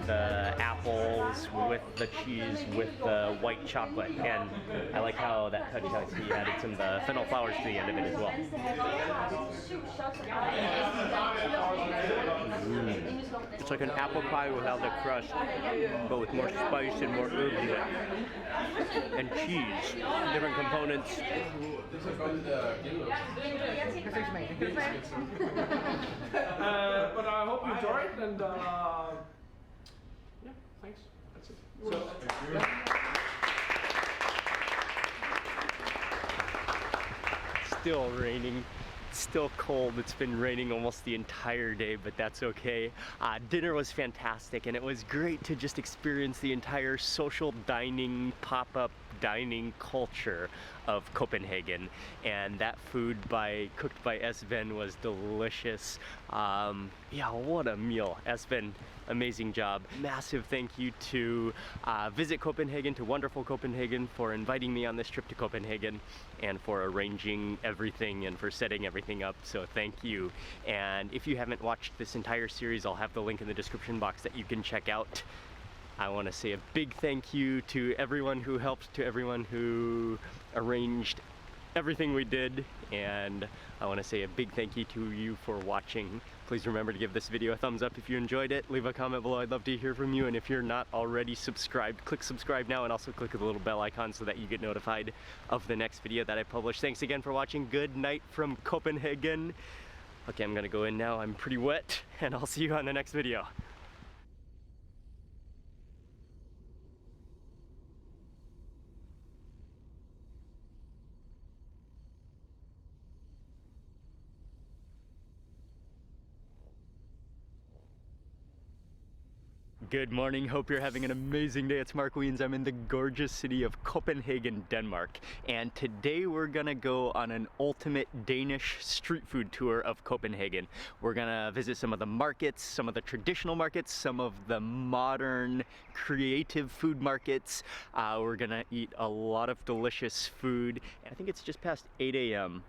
The apples with the cheese with the white chocolate, and I like how that touch how he added some of the fennel flowers to the end of it as well. It's like an apple pie without the crust, but with more spice and more herbs in it. And cheese, different components. but I hope you enjoy it, and yeah, thanks. That's it. Still raining, still cold. It's been raining almost the entire day, but that's okay. Dinner was fantastic, and it was great to just experience the entire social dining pop-up dining culture of Copenhagen, and that food cooked by Esben was delicious. Yeah, what a meal. Esben, amazing job. Massive thank you to Visit Copenhagen, to Wonderful Copenhagen, for inviting me on this trip to Copenhagen and for arranging everything and for setting everything up, so thank you. And if you haven't watched this entire series, I'll have the link in the description box that you can check out. I want to say a big thank you to everyone who helped, to everyone who arranged everything we did, and I want to say a big thank you to you for watching. Please remember to give this video a thumbs up if you enjoyed it. Leave a comment below, I'd love to hear from you, and if you're not already subscribed, click subscribe now and also click the little bell icon so that you get notified of the next video that I publish. Thanks again for watching. Good night from Copenhagen. Okay, I'm gonna go in now, I'm pretty wet, and I'll see you on the next video. Good morning, hope you're having an amazing day. It's Mark Wiens. I'm in the gorgeous city of Copenhagen, Denmark. And today we're gonna go on an ultimate Danish street food tour of Copenhagen. We're gonna visit some of the markets, some of the traditional markets, some of the modern creative food markets. We're gonna eat a lot of delicious food. And I think it's just past 8 a.m.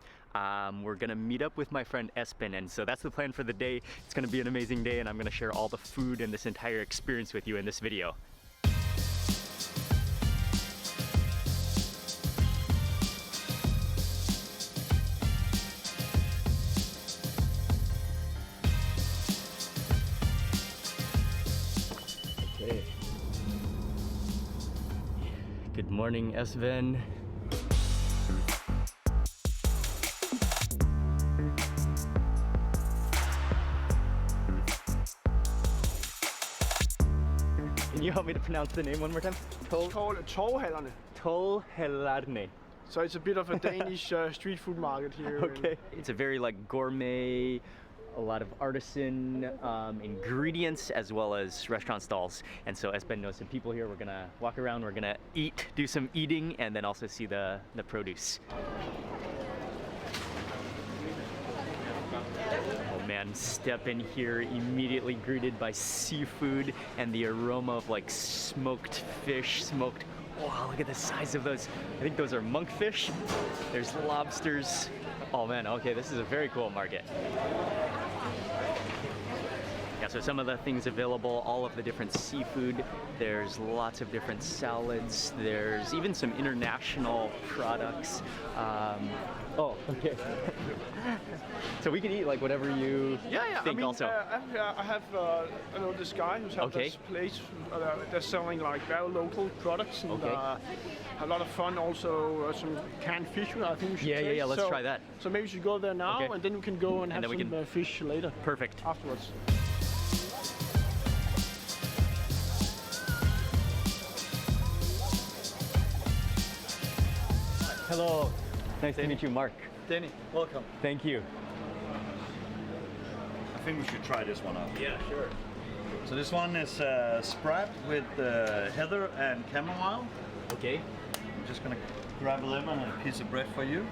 We're gonna meet up with my friend Esben, and so that's the plan for the day. It's gonna be an amazing day, and I'm gonna share all the food and this entire experience with you in this video. Okay. Good morning, Esben. Can you help me to pronounce the name one more time? It's called Torvhallerne. Torvhallerne. So it's a bit of a Danish street food market here. Okay. It's a very like gourmet, a lot of artisan ingredients as well as restaurant stalls. And so Esben knows some people here. We're gonna walk around, we're gonna eat, do some eating, and then also see the produce. Oh man, step in here, immediately greeted by seafood and the aroma of like smoked fish, smoked, wow, look at the size of those. I think those are monkfish. There's lobsters. Oh man, okay, this is a very cool market. Yeah, so some of the things available, all of the different seafood. There's lots of different salads. There's even some international products. Oh, okay. So we can eat like whatever you think. I mean, also. I have I know this guy who's had this place. They're selling like very local products and a lot of fun. Also some canned fish. I think we should taste. Yeah. Let's try that. So maybe we should go there now, and then we can go and have some fish later. Perfect. Afterwards. Hello. Nice to meet you, Mark. Danny, welcome. Thank you. I think we should try this one out. Yeah, sure. So this one is sprat with heather and chamomile. Okay. I'm just gonna grab a lemon and a piece of bread for you.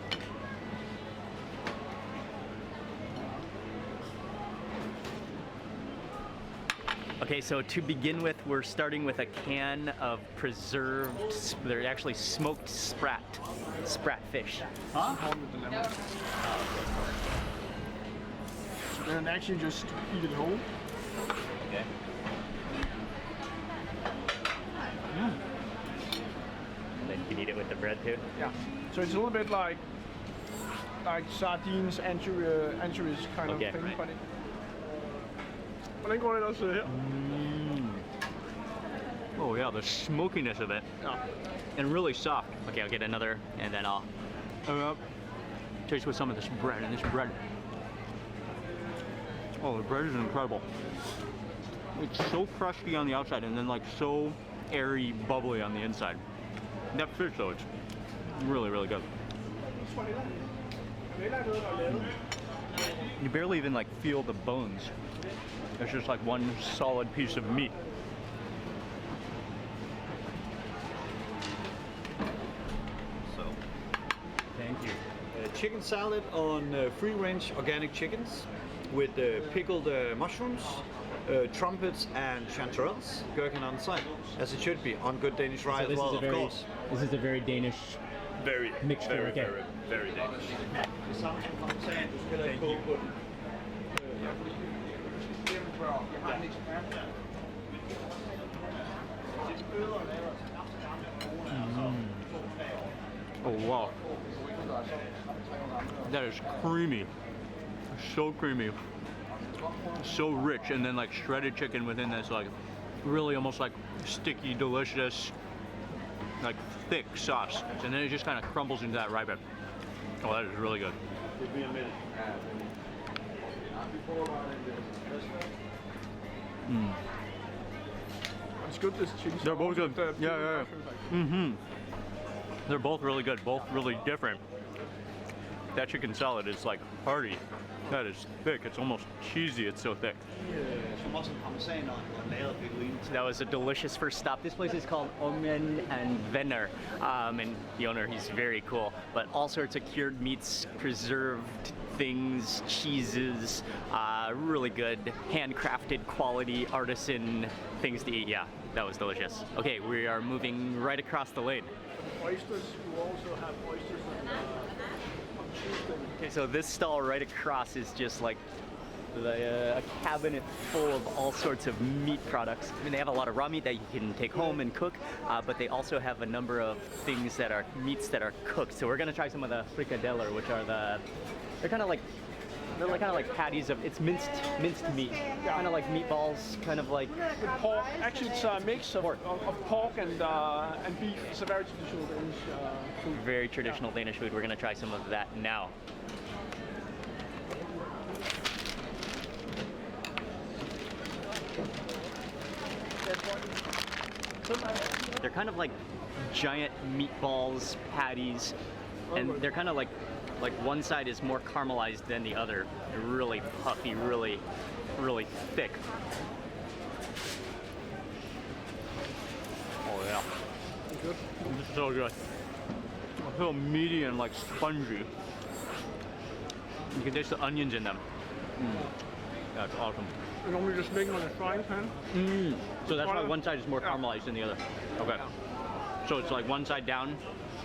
Okay, so to begin with, we're starting with a can of preserved, they're actually smoked sprat fish. Huh? And actually just eat it whole. Okay. And then you can eat it with the bread too? Yeah. So it's a little bit like sardines, anchovies kind of thing, right. but hvordan går det også her? Oh yeah, the smokiness of it. Yeah. And really soft. Okay, I'll get another, and then I'll taste with some of this bread. And this bread, oh, the bread is incredible. It's so crusty on the outside, and then like so airy, bubbly on the inside. That fish though, it's really, really good. You barely even like feel the bones. It's just like one solid piece of meat. chicken salad on free-range organic chickens with pickled mushrooms, trumpets and chanterelles, gherkin on the side, as it should be, on good Danish rye as well, of course. This is a very Danish Very, mixture, very, okay. very, very Danish. Thank you. Oh wow. That is creamy. So creamy. So rich, and then like shredded chicken within this, like really almost like sticky, delicious, like thick sauce. And then it just kind of crumbles into that rye bread. Oh, that is really good. Give me a minute. It's good, this chicken. They're both good. The Yeah. Mm-hmm. They're both really good, both really different. That chicken salad is like hearty. That is thick. It's almost cheesy. It's so thick. That was a delicious first stop. This place is called Omen and Venner, and the owner, he's very cool. But all sorts of cured meats, preserved things, cheeses, really good, handcrafted, quality, artisan things to eat. Yeah, that was delicious. Okay, we are moving right across the lane. Oysters, you also have oysters and Okay, so this stall right across is just like a cabinet full of all sorts of meat products. I mean, they have a lot of raw meat that you can take home and cook, but they also have a number of things that are meats that are cooked. So we're gonna try some of the frikadeller, which are they're kind of like patties of, it's minced meat, kind of like meatballs, kind of like pork. Actually, it's a mix of pork and beef. It's a very traditional Danish food. very traditional Danish food. We're gonna try some of that now. They're kind of like giant meatballs, patties, and they're kind of like one side is more caramelized than the other. They're really puffy, really, really thick. Oh yeah. Good. This is so good. I feel meaty and like spongy. You can taste the onions in them. That's awesome. You normally just make them on a frying pan. So that's why one side is more caramelized than the other. Okay. So it's like one side down,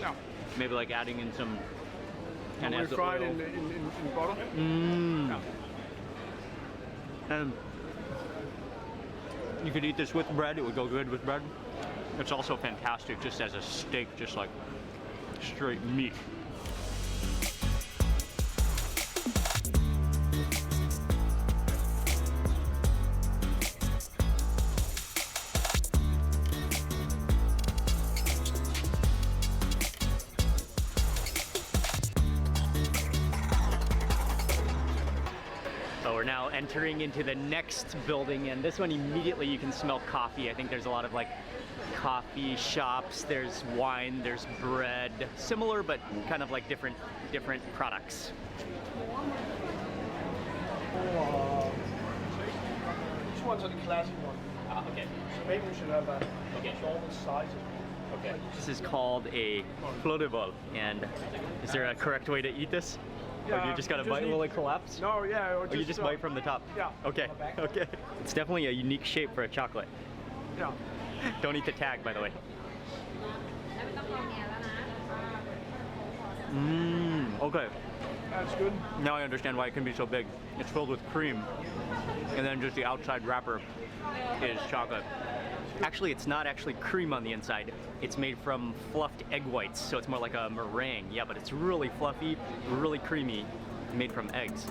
Yeah. maybe like adding in some kind Normally of fried oil. in butter. Yeah. And you could eat this with bread. It would go good with bread. It's also fantastic just as a steak, just like straight meat. So we're now entering into the next building, and this one immediately you can smell coffee. I think there's a lot of like coffee shops, there's wine, there's bread, similar but kind of like different products. These ones are the classic one. Okay. So maybe we should have a normal size. Okay. This is called a plethora, and is there a correct way to eat this? Or do you just gotta bite? Will it collapse? No, yeah. Or you just bite from the top? Yeah. Okay. Okay. It's definitely a unique shape for a chocolate. Yeah. Don't eat the tag, by the way. Okay. That's good. Now I understand why it can be so big. It's filled with cream, and then just the outside wrapper is chocolate. Actually, it's not actually cream on the inside. It's made from fluffed egg whites, so it's more like a meringue. Yeah, but it's really fluffy, really creamy, made from eggs.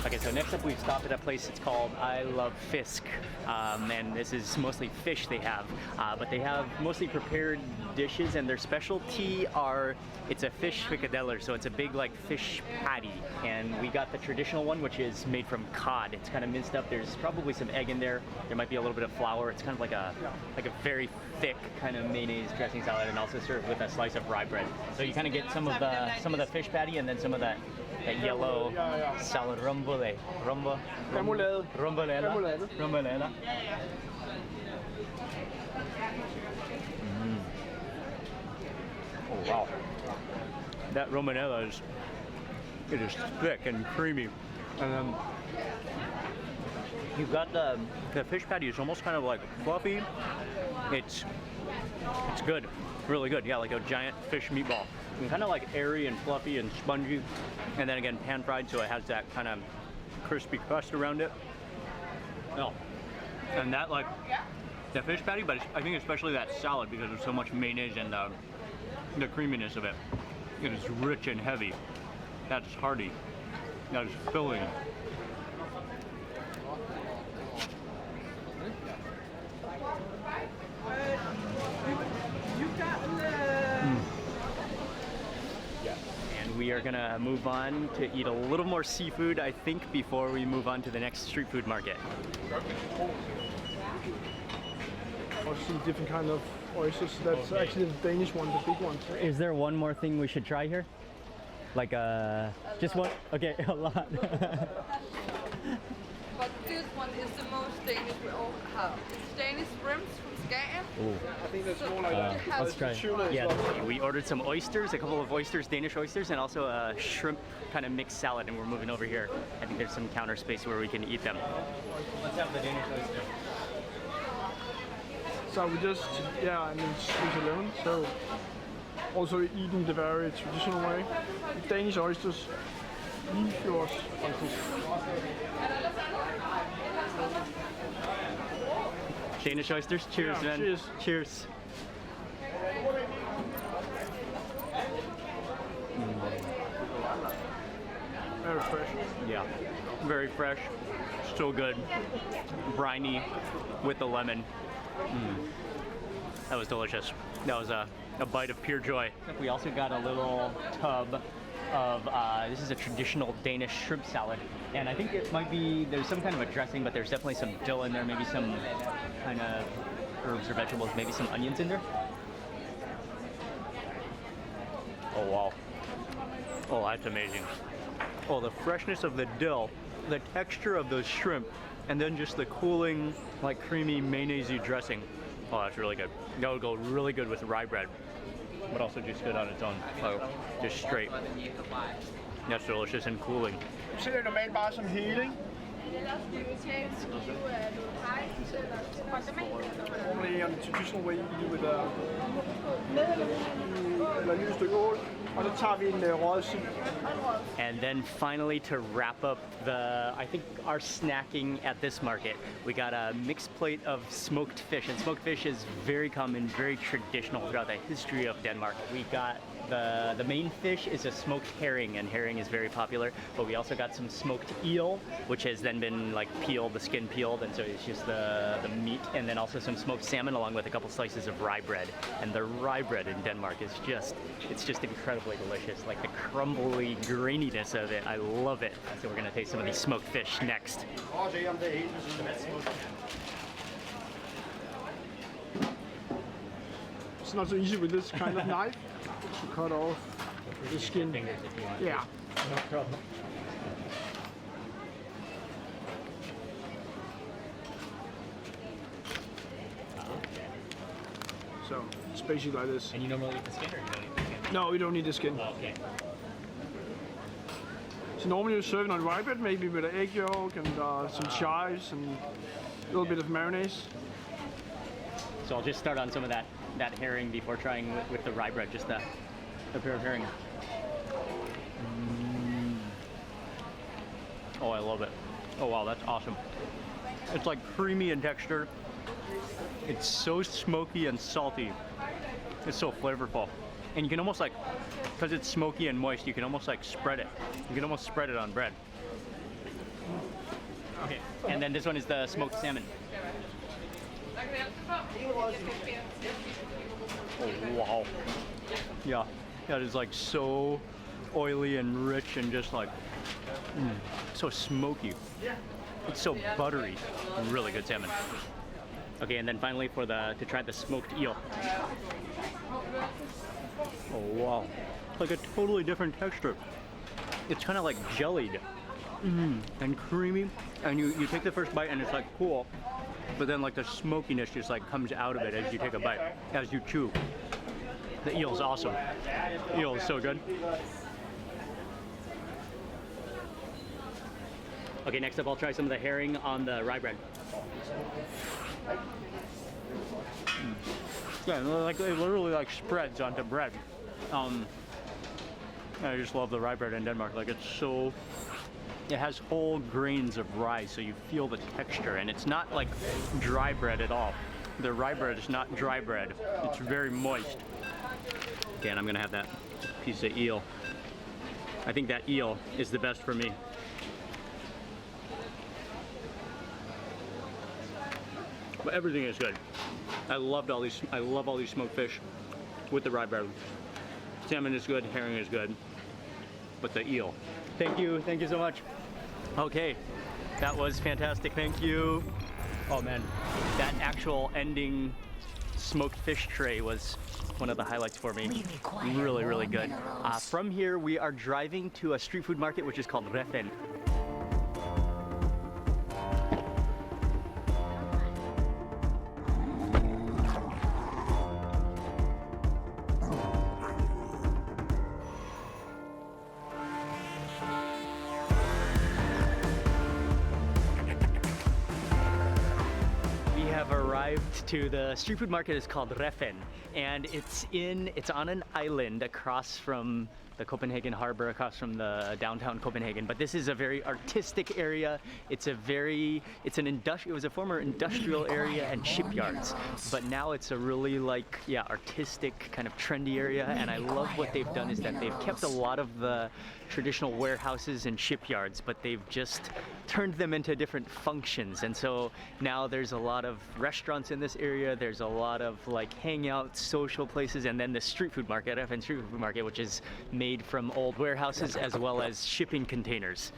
Okay, so next up we've stopped at a place, it's called I Love Fisk. and this is mostly fish they have. But they have mostly prepared dishes, and their specialty it's a fish fricadeller, so it's a big like fish patty. And we got the traditional one, which is made from cod. It's kind of minced up. There's probably some egg in there. There might be a little bit of flour. It's kind of like a very thick kind of mayonnaise dressing salad, and also served with a slice of rye bread. So you kind of get some of the fish patty, and then some of that yellow salad rombolade. Rombolade. Oh wow. That romanella is thick and creamy. And you've got the fish patty is almost kind of like fluffy. It's good, really good. Yeah, like a giant fish meatball. And kind of like airy and fluffy and spongy. And then again, pan fried, so it has that kind of crispy crust around it. Oh, and that like the fish patty, but I think especially that salad because there's so much mayonnaise and the creaminess of it. It is rich and heavy. That's hearty. That is filling. And we are gonna move on to eat a little more seafood, I think, before we move on to the next street food market. Or see different kind of oysters. That's actually the Danish one, the big ones. Is there one more thing we should try here? Like just one? Okay, a lot. But this one is the most Danish we all have. It's Danish shrimps from Skagen. I think that's more like Let's try. Yeah, we ordered some oysters, a couple of oysters, Danish oysters, and also a shrimp kind of mixed salad, and we're moving over here. I think there's some counter space where we can eat them. Let's have the Danish oyster. So we just, I mean, Switzerland, so also eating the very traditional way. Danish oysters, Limfjords. Danish oysters, cheers, Yeah, man. cheers. Cheers. Very fresh. Yeah, very fresh, so good, briny with the lemon. That was delicious. That was a bite of pure joy. We also got a little tub of, this is a traditional Danish shrimp salad. And I think it might be, there's some kind of a dressing, but there's definitely some dill in there, maybe some kind of herbs or vegetables, maybe some onions in there. Oh wow. Oh, that's amazing. Oh, the freshness of the dill, the texture of those shrimp, and then just the cooling, like creamy mayonnaise-y dressing. Oh, that's really good. That would go really good with rye bread, but also just good on its own. Oh, just straight. That's delicious and cooling. Så det normalt bare som hele, ikke? Normally on the traditional way you do with eller en lille stykke ål, og så tager vi en røget sild. And then finally, to wrap up I think our snacking at this market, we got a mixed plate of smoked fish. And smoked fish is very common, very traditional throughout the history of Denmark. We got the main fish is a smoked herring, and herring is very popular. But we also got some smoked eel, which has then been like peeled, the skin peeled, and so it's just the meat. And then also some smoked salmon, along with a couple slices of rye bread. And the rye bread in Denmark is it's just incredibly delicious. Like the crumbly graininess of it, I love it. So we're gonna taste some of these smoked fish next. It's not so easy with this kind of knife to cut off the skin. Yeah. No problem. So it's basically like this. And you normally eat the skin, or you don't eat the skin? No, we don't need the skin. Oh, okay. So normally you serve it on rye bread, maybe with an egg yolk and some chives and a little bit of mayonnaise. So I'll just start on some of that herring before trying with the rye bread, just a pair of herring. Oh, I love it. Oh wow, that's awesome. It's like creamy in texture. It's so smoky and salty. It's so flavorful. And you can almost like, because it's smoky and moist, you can almost like spread it. You can almost spread it on bread. Okay, and then this one is the smoked salmon. Oh, wow. Yeah, that is like so oily and rich and just like, so smoky. It's so buttery. Really good salmon. Okay, and then finally to try the smoked eel. Oh, wow. Like a totally different texture. It's kind of like jellied and creamy. And you take the first bite and it's like cool. But then like the smokiness just like comes out of it as you take a bite, as you chew. The eel's awesome. Eel is so good. Okay, next up I'll try some of the herring on the rye bread. Yeah, like it literally like spreads onto bread. I just love the rye bread in Denmark. Like it's so, it has whole grains of rye, so you feel the texture, and it's not like dry bread at all. The rye bread is not dry bread. It's very moist. Okay, and I'm gonna have that piece of eel. I think that eel is the best for me. But everything is good. I love all these smoked fish with the rye bread. Salmon is good, herring is good, but the eel. Thank you so much. Okay, that was fantastic, thank you. Oh man, that actual ending smoked fish tray was one of the highlights for me. Really, really good. From here, we are driving to a street food market, which is called Refen. Arrived to the street food market. Is called Refen, and it's on an island across from the Copenhagen harbor, across from the downtown Copenhagen. But this is a very artistic area. It was a former industrial area and shipyards, but now it's a really like, yeah, artistic kind of trendy area. And I love what they've done is that they've kept a lot of the traditional warehouses and shipyards, but they've just turned them into different functions. And so now there's a lot of restaurants in this area. There's a lot of like hangout, social places, and then the street food market, Refen Street Food Market, which is made from old warehouses as well as shipping containers.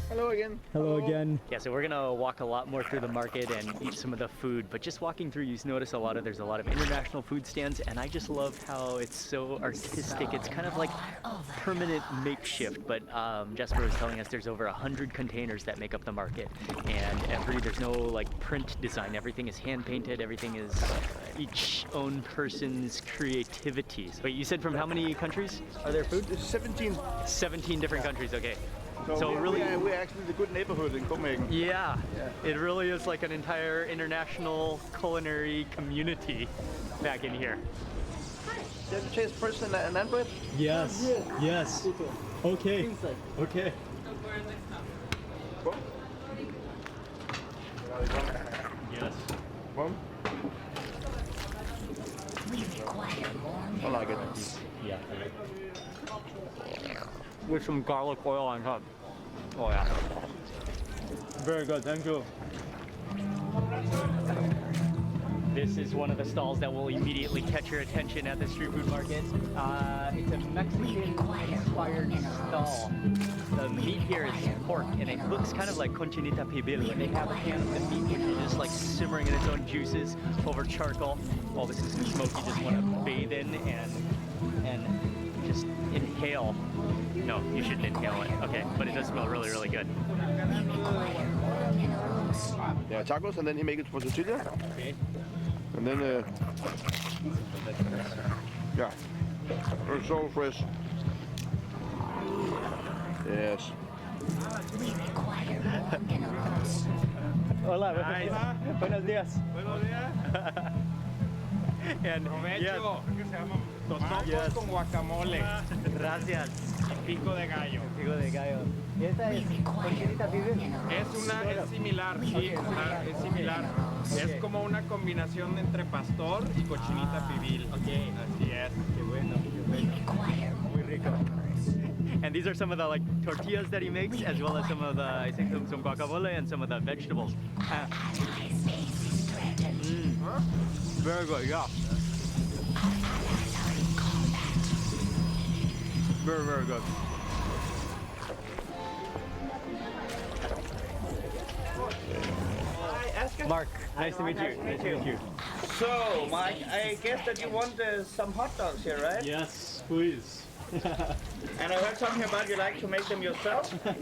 Hello again. Hello again. Yeah, so we're gonna walk a lot more through the market and eat some of the food, but just walking through, you notice there's a lot of international food stands, and I just love how it's so artistic. It's kind of like permanent makeshift, but Jesper was telling us there's over 100 containers that make up the market, and there's no like print design. Everything is hand painted. Everything is each own person's creativity. But you said from how many countries are there food? 17. 17 different countries. Okay. So we're actually the good neighborhood in Copenhagen. Yeah, it really is like an entire international culinary community back in here. Did you taste first an bread? Yes, yes. Okay, okay. Yes. One? I like it. Yeah. With some garlic oil on top. Oh yeah. Very good, thank you. This is one of the stalls that will immediately catch your attention at the street food market. It's a Mexican-inspired stall. The meat here is pork, and it looks kind of like cochinita pibil. When they have a pan of the meat, which is just like simmering in its own juices over charcoal. Well, this is the smoke you just want to bathe in and just inhale. No, you shouldn't inhale it. Okay, but it does smell really, really good. Yeah, tacos, and then he make it for tortilla. Okay. And then, yeah, it's so fresh. Yes. Hola, buenos días. Buenos días. And yes, Tomatoes con guacamole. Gracias. Pico de gallo. Pico de gallo. ¿Esta es cochinita pibil? Es similar, sí, es similar. Es como una combinación entre pastor y cochinita pibil. Okay. Así es. Qué bueno, qué bueno. Muy rico. and these are some of the like tortillas that he makes, as well as some of the, I think some guacamole and some of the vegetables. Very good, yeah. Very, very good. Mark, nice to meet you. Nice to meet you. So, Mike, I guess that you want some hot dogs here, right? Yes, please. And I heard something about you like to make them yourself. We'll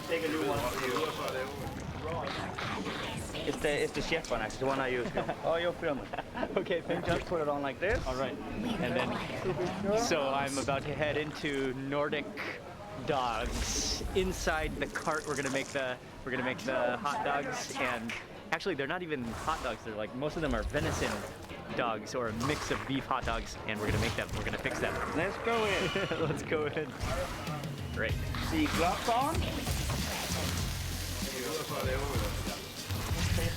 take a new one for you. It's the chef one, actually, the one I use. Oh, you're filming. Okay, thank you. Just put it on like this. All right, and then so I'm about to head into Nordic dogs. Inside the cart, we're gonna make the hot dogs, and actually they're not even hot dogs. They're like most of them are venison dogs or a mix of beef hot dogs, and we're gonna make them. We're gonna fix them. Let's go in. Let's go in. Great. The gloves on.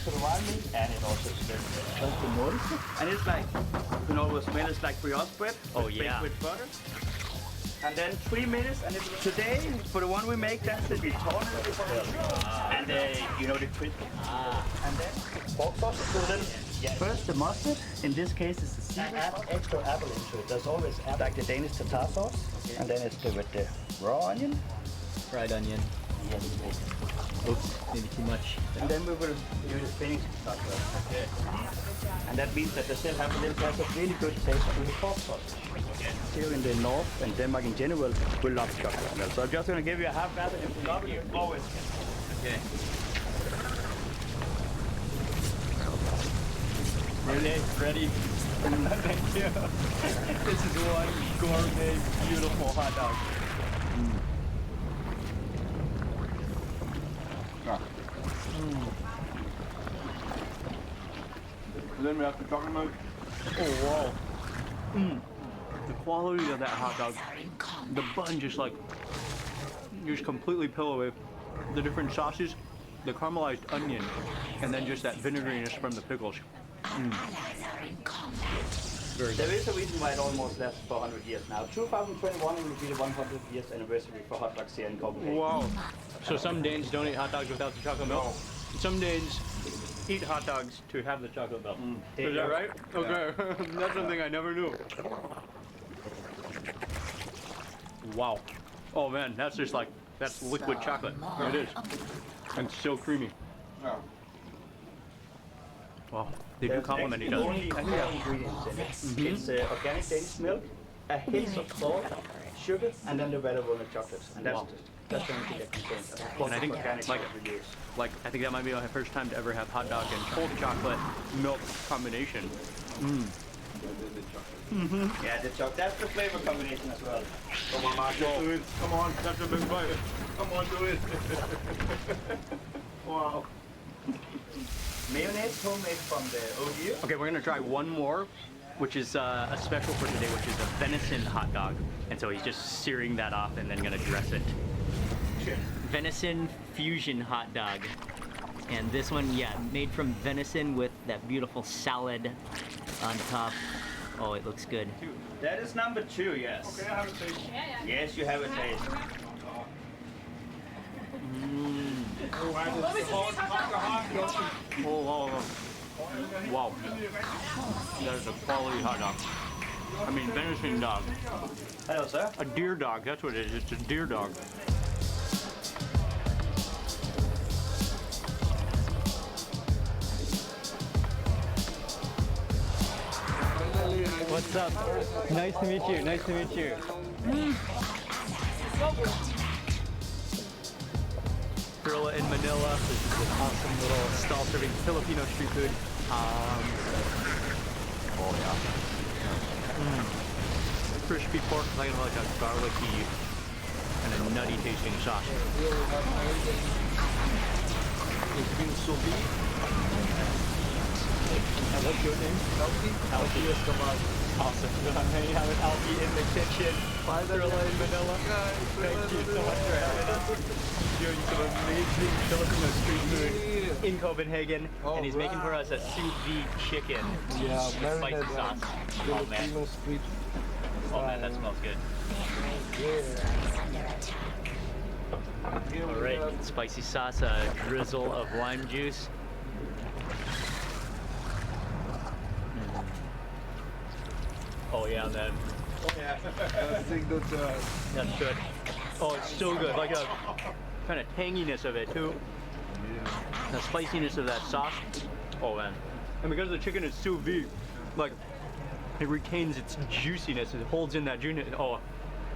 To the wild meat, and it also smells the notice. And it's like, you know, the smell is like brioche bread. Oh, baked yeah. with butter. And then 3 minutes, and today, for the one we make, that's the retorn. And you know, the crisp. And then pork sauce. So then, first the mustard. In this case, it's the seaweed. Add extra apple into it. There's always apple. Like the Danish tartar sauce. Okay. And then it's with the raw onion. Fried onion. Yes. Oops, maybe too much. And then we will do the finishing stuff. Okay. And that means that they still have a little bit of really good taste to the pork sauce. Here in the north and Denmark in general, we love chocolate milk. So I'm just going to give you a half glass, and if you love it, you always get. Okay. Ready? Thank you. This is one gourmet, beautiful hot dog. And then we have the chocolate milk. Oh wow. The quality of that hot dog, the bun just like, just completely peel away the different sauces, the caramelized onion, and then just that vinegariness from the pickles. There is a reason why it almost lasts for 100 years now. 2021 will be the 100 years anniversary for hot dogs here in Copenhagen. Wow. So some Danes don't eat hot dogs without the chocolate milk. Some Danes eat hot dogs to have the chocolate milk. Is that right? Okay. That's something I never knew. Wow. Oh man, that's just like, that's liquid chocolate. It is. And so creamy. Wow. They do complement each other. Only 4 ingredients in it. It's organic Danish milk, a hint of salt, sugar, and then the red walnut chocolate. And that's that's going to get contained. And I think I think that might be my first time to ever have hot dog and cold chocolate milk combination. Yeah, the chocolate. That's the flavor combination as well. Come on, Mark, do it. Come on, that's a big bite. Come on, do it. Wow. Mayonnaise, homemade from the OU. Okay, we're gonna try one more, which is a special for today, which is a venison hot dog. And so he's just searing that off and then gonna dress it. Venison fusion hot dog. And this one, yeah, made from venison with that beautiful salad on top. Oh, it looks good. That is number 2, yes. Okay, I have a taste. Yes, you have a taste. Oh, wow. That is a quality hot dog. I mean, venison dog. Hello, sir. A deer dog, that's what it is. It's a deer dog. What's up? Nice to meet you. Nice to meet you. Gorilla in Manila. This is an awesome little stall serving Filipino street food. Oh yeah. Crispy pork, like a garlicky and a nutty tasting sauce. It's been so And what's your name? Alfie Escobar. Awesome. I'm hanging out with Alfie in the kitchen. Thrilla in Manila. Thank you so much for having us. Doing some amazing Filipino street food in Copenhagen. And he's making for us a sous vide chicken. Yeah, with spicy sauce. Oh man. street. Oh man, that smells good. Alright, spicy sauce, a drizzle of lime juice. Oh yeah, man. Oh yeah. I think that's That's good. Oh, it's so good. Like a kind of tanginess of it too. The spiciness of that sauce. Oh man. And because the chicken is sous vide, like it retains its juiciness. It holds in that juiciness. Oh,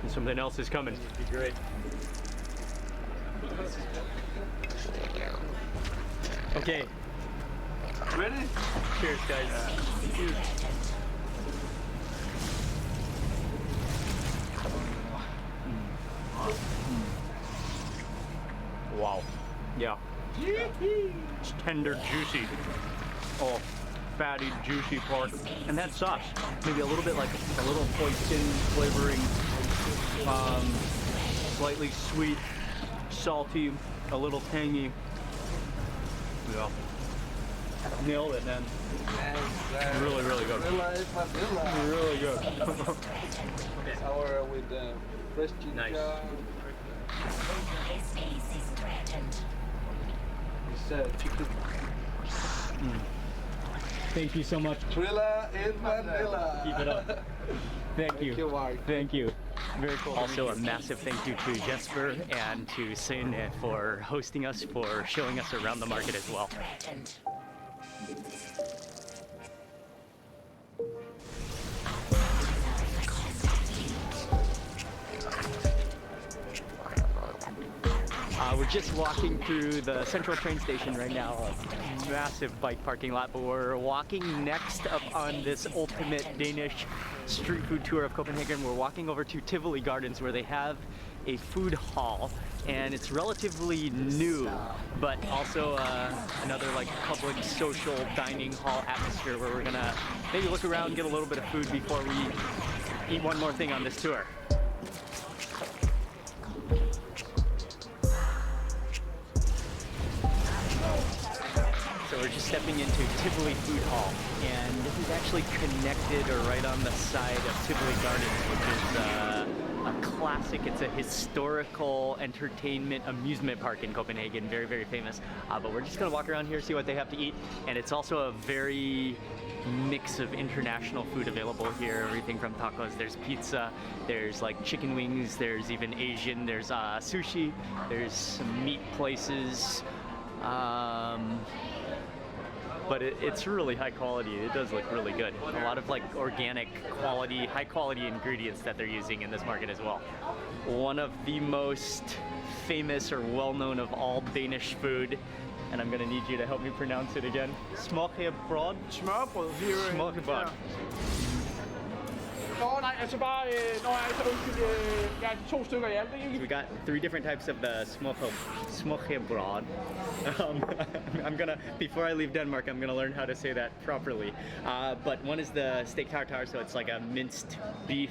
and something else is coming. It'd be great. Okay. ready. Cheers, guys. Cheers. Wow. Yeah. It's tender, juicy. Oh, fatty, juicy pork. And that sauce, maybe a little bit like a little hoisin flavoring. Slightly sweet, salty, a little tangy. Yeah. Nailed it, man. Really, really good. Really good. Sour with fresh ginger. Nice. Thank you so much. Thrilla in Manila. Keep it up. Thank you. Thank you. Very cool. Also, a massive thank you to Jesper and to Sin for hosting us, for showing us around the market as well. We're just walking through the central train station right now, a massive bike parking lot, but we're walking next up on this ultimate Danish street food tour of Copenhagen. We're walking over to Tivoli Gardens where they have a food hall, and it's relatively new, but also another like public social dining hall atmosphere where we're gonna maybe look around, get a little bit of food before we eat one more thing on this tour. So we're just stepping into Tivoli Food Hall, and this is actually connected or right on the side of Tivoli Gardens, which is a classic. It's a historical entertainment amusement park in Copenhagen, very, very famous. But we're just gonna walk around here, see what they have to eat, and it's also a very mix of international food available here. Everything from tacos, there's pizza, there's like chicken wings, there's even Asian, there's sushi, there's some meat places. But it's really high quality. It does look really good. A lot of like organic quality, high quality ingredients that they're using in this market as well. One of the most famous or well-known of all Danish food, and I'm gonna need you to help me pronounce it again. Smørrebrød? Smørrebrød here. Smørrebrød. Nå, nej, altså bare, undskyld, jeg er 2 stykker i alt, ikke? We got 3 different types of the smørrebrød. I'm gonna, before I leave Denmark, I'm gonna learn how to say that properly. But one is the steak tartare, so it's like a minced beef,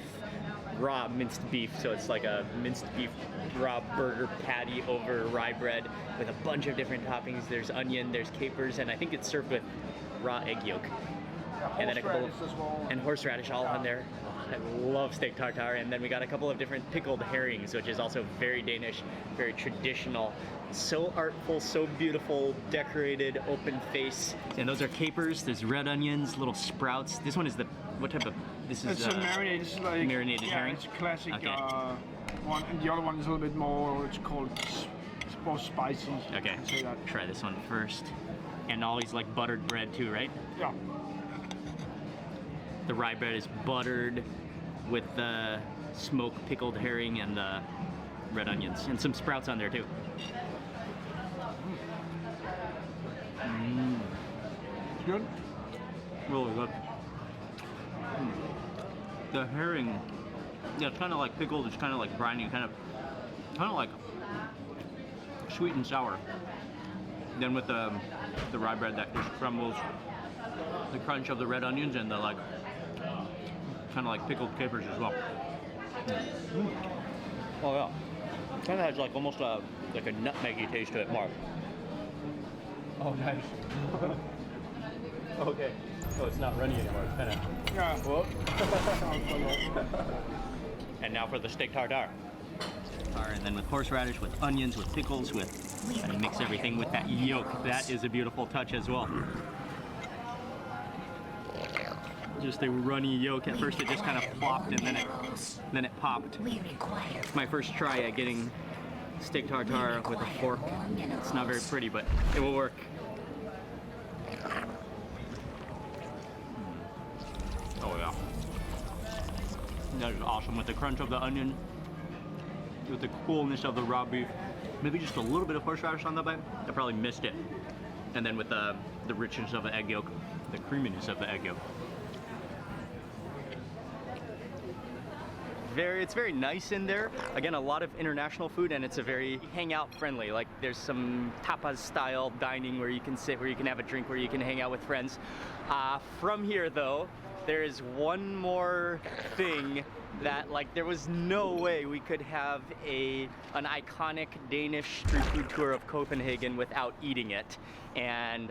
raw minced beef. So it's like a minced beef raw burger patty over rye bread with a bunch of different toppings. There's onion, there's capers, and I think it's served with raw egg yolk. And then a couple of, and horseradish all on there. I love steak tartare. And then we got a couple of different pickled herrings, which is also very Danish, very traditional. So artful, so beautiful, decorated, open face. And those are capers. There's red onions, little sprouts. This one is the, what type of, this is It's a marinated, this is like, marinated herring? It's a classic Okay. one, and the other one is a little bit more, it's called more spicy. Okay, I can say that. try this one first. And always like buttered bread too, right? Yeah. The rye bread is buttered with the smoked pickled herring and the red onions, and some sprouts on there too. Good? Really good. The herring, yeah, it's kind of like pickled, it's kind of like briny, kind of like sweet and sour. Then with the rye bread that just crumbles, the crunch of the red onions and the like, kind of like pickled capers as well. Oh yeah, kind of has like almost a like a nutmeggy taste to it, Mark. Oh nice. Okay. Oh, it's not runny anymore. It's kind of. Yeah. Whoop. And now for the steak tartare. And then with horseradish, with onions, with pickles, with and mix everything with that yolk. That is a beautiful touch as well. Just a runny yolk. At first it just kind of plopped and then it popped. It's my first try at getting steak tartare with a fork. It's not very pretty, but it will work. Oh yeah. That is awesome with the crunch of the onion, with the coolness of the raw beef. Maybe just a little bit of horseradish on that bite. I probably missed it. And then with the richness of the egg yolk, the creaminess of the egg yolk. It's very nice in there. Again, a lot of international food, and it's a very hangout friendly. Like there's some tapas style dining where you can sit, where you can have a drink, where you can hang out with friends. From here though, there is one more thing that like there was no way we could have an iconic Danish street food tour of Copenhagen without eating it. And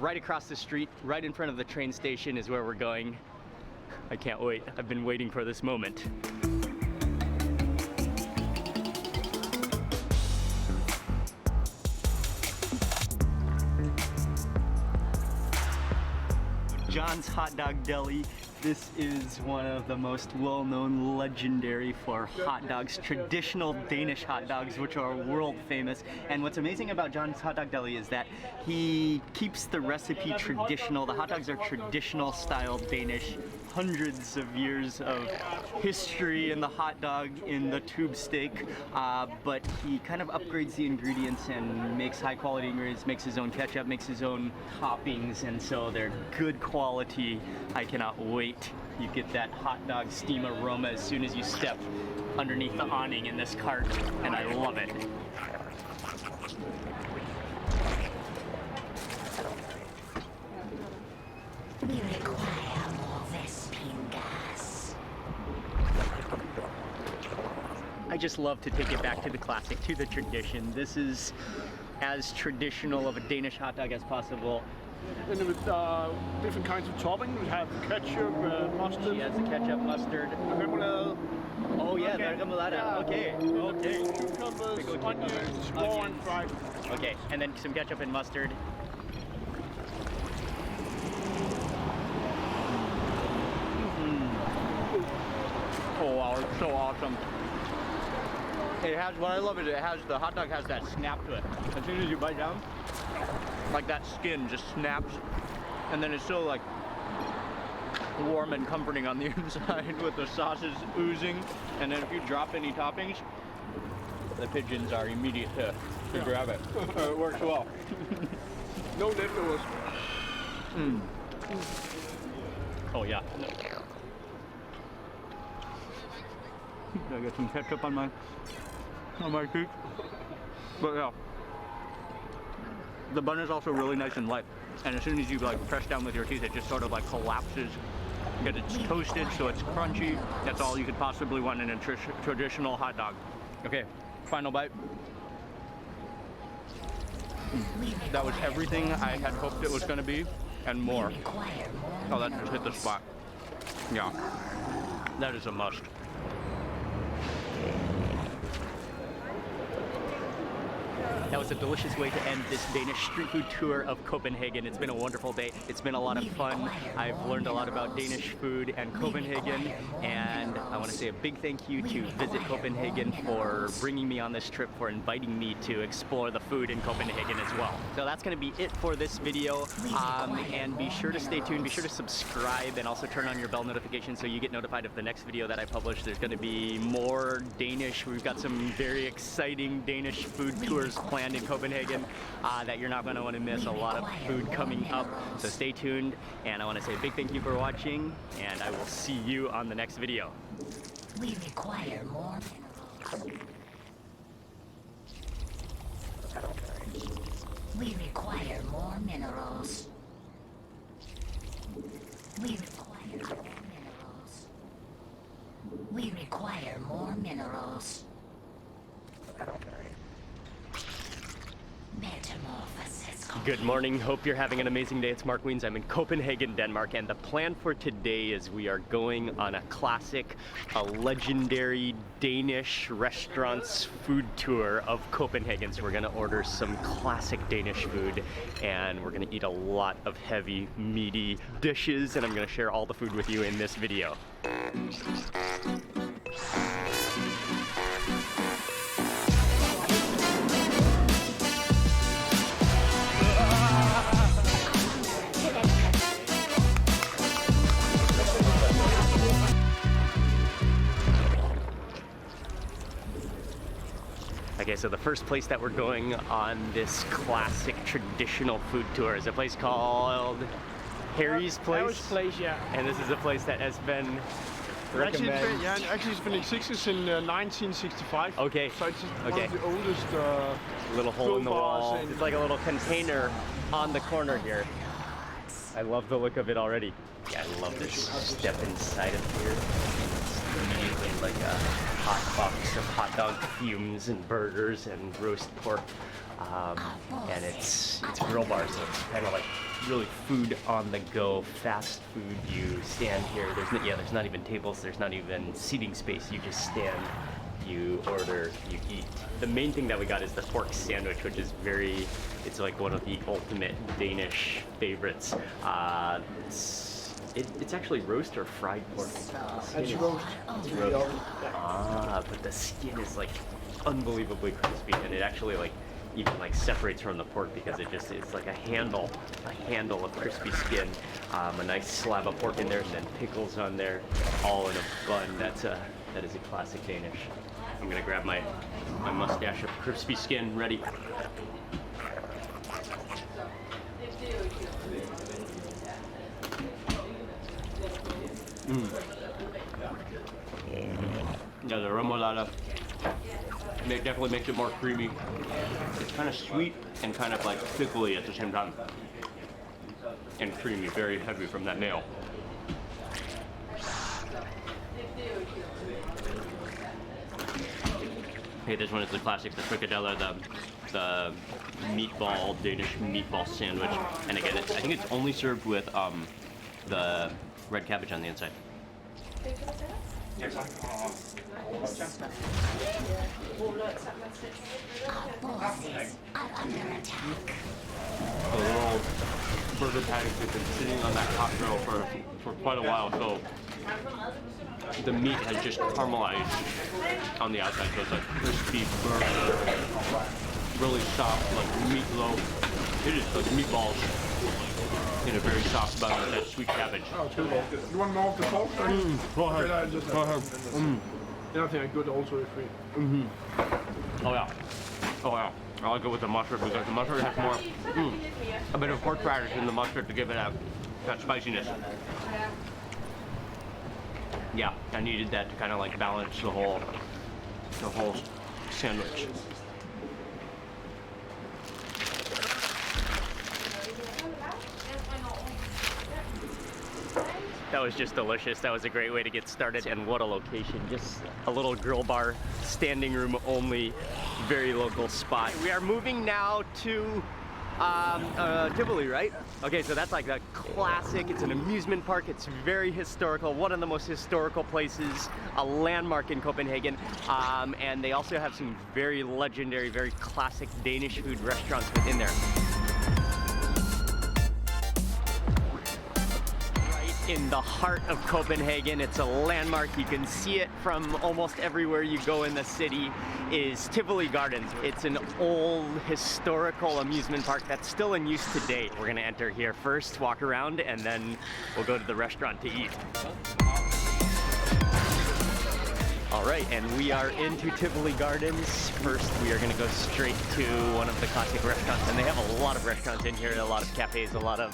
right across the street, right in front of the train station is where we're going. I can't wait. I've been waiting for this moment. John's Hot Dog Deli. This is one of the most well-known, legendary for hot dogs, traditional Danish hot dogs, which are world famous. And what's amazing about John's Hot Dog Deli is that he keeps the recipe traditional. The hot dogs are traditional style Danish. Hundreds of years of history in the hot dog, in the tube steak, but he kind of upgrades the ingredients and makes high quality ingredients, makes his own ketchup, makes his own toppings, and so they're good quality. I cannot wait. You get that hot dog steam aroma as soon as you step underneath the awning in this cart, and I love it. We require more Vespine gas. I just love to take it back to the classic, to the tradition. This is as traditional of a Danish hot dog as possible. And with different kinds of topping, we have ketchup, mustard. She has the ketchup, mustard. Remoulade. Oh yeah, the remoulade. Yeah. Okay. Cucumbers, onions, raw and fried. Okay, and then some ketchup and mustard. Oh wow, it's so awesome. It has, what I love is the hot dog has that snap to it. As soon as you bite down, like that skin just snaps, and then it's so like warm and comforting on the inside with the sauces oozing, and then if you drop any toppings, the pigeons are immediate to grab it. It works well. No leftovers. Oh yeah. I got some ketchup on my cheek. But yeah. The bun is also really nice and light. And as soon as you like press down with your teeth, it just sort of like collapses. Because it's toasted, so it's crunchy. That's all you could possibly want in a traditional hot dog. Okay, final bite. That was everything I had hoped it was going to be, and more. Oh, that just hit the spot. Yeah, that is a must. That was a delicious way to end this Danish street food tour of Copenhagen. It's been a wonderful day. It's been a lot of fun. I've learned a lot about Danish food and Copenhagen, and I want to say a big thank you to Visit Copenhagen for bringing me on this trip, for inviting me to explore the food in Copenhagen as well. So that's going to be it for this video, and be sure to stay tuned, be sure to subscribe, and also turn on your bell notification so you get notified of the next video that I publish. There's going to be more Danish. We've got some very exciting Danish food tours planned in Copenhagen that you're not going to want to miss. A lot of food coming up, so stay tuned, and I want to say a big thank you for watching, and I will see you on the next video. We require more minerals. We require more minerals. We require more minerals. We require more minerals. Metamorphosis. Good morning, hope you're having an amazing day. It's Mark Wiens. I'm in Copenhagen, Denmark, and the plan for today is we are going on a classic, a legendary Danish restaurant's food tour of Copenhagen. So we're gonna order some classic Danish food, and we're gonna eat a lot of heavy, meaty dishes, and I'm gonna share all the food with you in this video. Okay, so the first place that we're going on this classic traditional food tour is a place called Harry's Place. Harry's Place, yeah. And this is a place that has been recommended. Actually, it's been in existence in 1965. Okay. So it's one Okay. of the oldest. Little hole in the food bars wall. in- It's like a little container on the corner here. I love the look of it already. Yeah, I love this step inside of here. It's immediately like a hot box of hot dog fumes and burgers and roast pork. And it's grill bar, so it's kind of like really food on the go, fast food. You stand here. There's not even tables. There's not even seating space. You just stand. You order, you eat. The main thing that we got is the pork sandwich, which is it's like one of the ultimate Danish favorites. It's actually roast or fried pork. It's roast. But the skin is like unbelievably crispy, and it actually even separates from the pork because it's like a handle of crispy skin. A nice slab of pork in there, and then pickles on there, all in a bun. That is a classic Danish. I'm gonna grab my mustache of crispy skin ready. Yeah, the remoulade definitely makes it more creamy. It's kind of sweet and kind of like pickly at the same time. And creamy, very heavy from that nail. Okay, this one is the classic, the frikadelle, the meatball, Danish meatball sandwich. And again, I think it's only served with the red cabbage on the inside. The little burger patties have been sitting on that hot grill for quite a while, so the meat has just caramelized on the outside, so it's like crispy burger, really soft, like meatloaf. It is like meatballs in a very soft bun with that sweet cabbage. Oh, too long. You want more of the pork? Go ahead. Go ahead. Yeah, I think I could also if free. Oh yeah. I like it with the mustard because the mustard has more, a bit of horseradish in the mustard to give it that spiciness. Yeah, I needed that to kind of like balance the whole sandwich. That was just delicious. That was a great way to get started, and what a location. Just a little grill bar, standing room only, very local spot. We are moving now to Tivoli, right? Okay, so that's like a classic. It's an amusement park. It's very historical, one of the most historical places, a landmark in Copenhagen. And they also have some very legendary, very classic Danish food restaurants within there. In the heart of Copenhagen. It's a landmark. You can see it from almost everywhere you go in the city, is Tivoli Gardens. It's an old historical amusement park that's still in use today. We're gonna enter here first, walk around, and then we'll go to the restaurant to eat. All right, and we are into Tivoli Gardens. First, we are gonna go straight to one of the classic restaurants, and they have a lot of restaurants in here, a lot of cafes, a lot of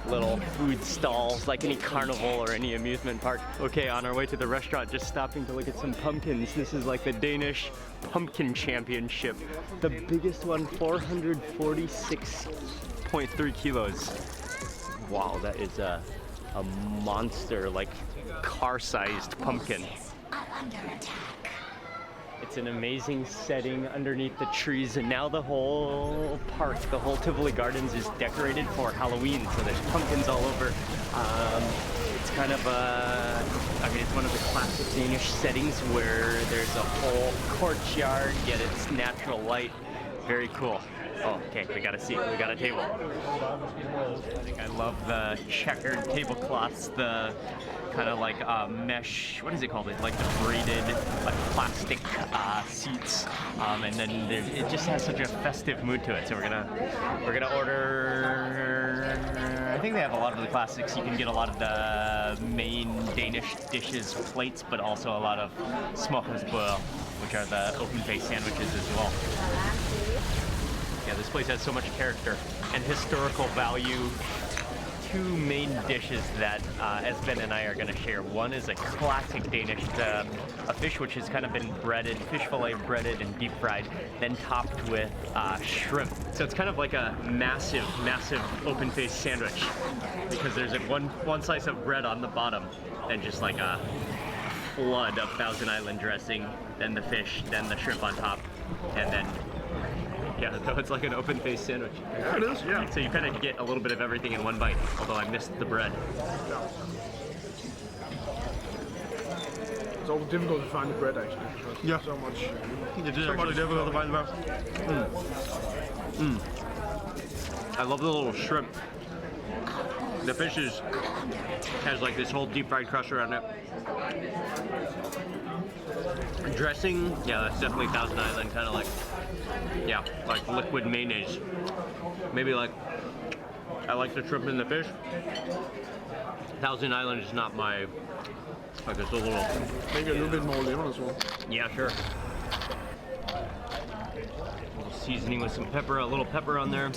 little food stalls, like any carnival or any amusement park. Okay, on our way to the restaurant, just stopping to look at some pumpkins. This is like the Danish Pumpkin Championship. The biggest one, 446.3 kilos. Wow, that is a monster, like car-sized pumpkin. Are under attack. It's an amazing setting underneath the trees, and now the whole park, the whole Tivoli Gardens is decorated for Halloween, so there's pumpkins all over. It's kind of I mean, it's one of the classic Danish settings where there's a whole courtyard, yet it's natural light. Very cool. Oh, okay, we got a seat, we got a table. I think I love the checkered tablecloths, the kind of like mesh, what is it called? It's like the braided, like plastic seats, and then it just has such a festive mood to it. So we're gonna order. I think they have a lot of the classics. You can get a lot of the main Danish dishes, plates, but also a lot of småkagsbrød, which are the open-faced sandwiches as well. Yeah, this place has so much character and historical value. Two main dishes that Esben and I are going to share. One is a classic Danish, a fish which has kind of been breaded, fish fillet breaded and deep fried, then topped with shrimp. So it's kind of like a massive, massive open-faced sandwich because there's one slice of bread on the bottom and just like a flood of Thousand Island dressing, then the fish, then the shrimp on top, and then yeah, so it's like an open-faced sandwich. Yeah, it is, yeah. So you kind of get a little bit of everything in one bite, although I missed the bread. It's always difficult to find the bread, actually. Yeah. So much. It is actually difficult to find the bread. I love the little shrimp. The fish has like this whole deep fried crust around it. Dressing, yeah, that's definitely Thousand Island, kind of like, yeah, like liquid mayonnaise. Maybe like, I like the shrimp and the fish. Thousand Island is not my, like it's a little... Maybe a little bit more lemon as well. Yeah, sure. A little seasoning with some pepper, a little pepper on there.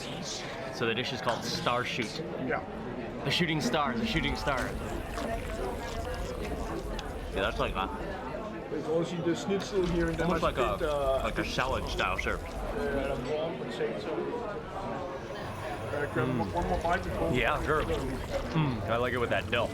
So the dish is called Star Shoot. Yeah. The shooting star, the shooting star. Yeah, that's like a... There's also the schnitzel here in Denmark. Almost like a salad style serve. Warm potato. Grab one more bite before. Yeah, sure. I like it with that dill.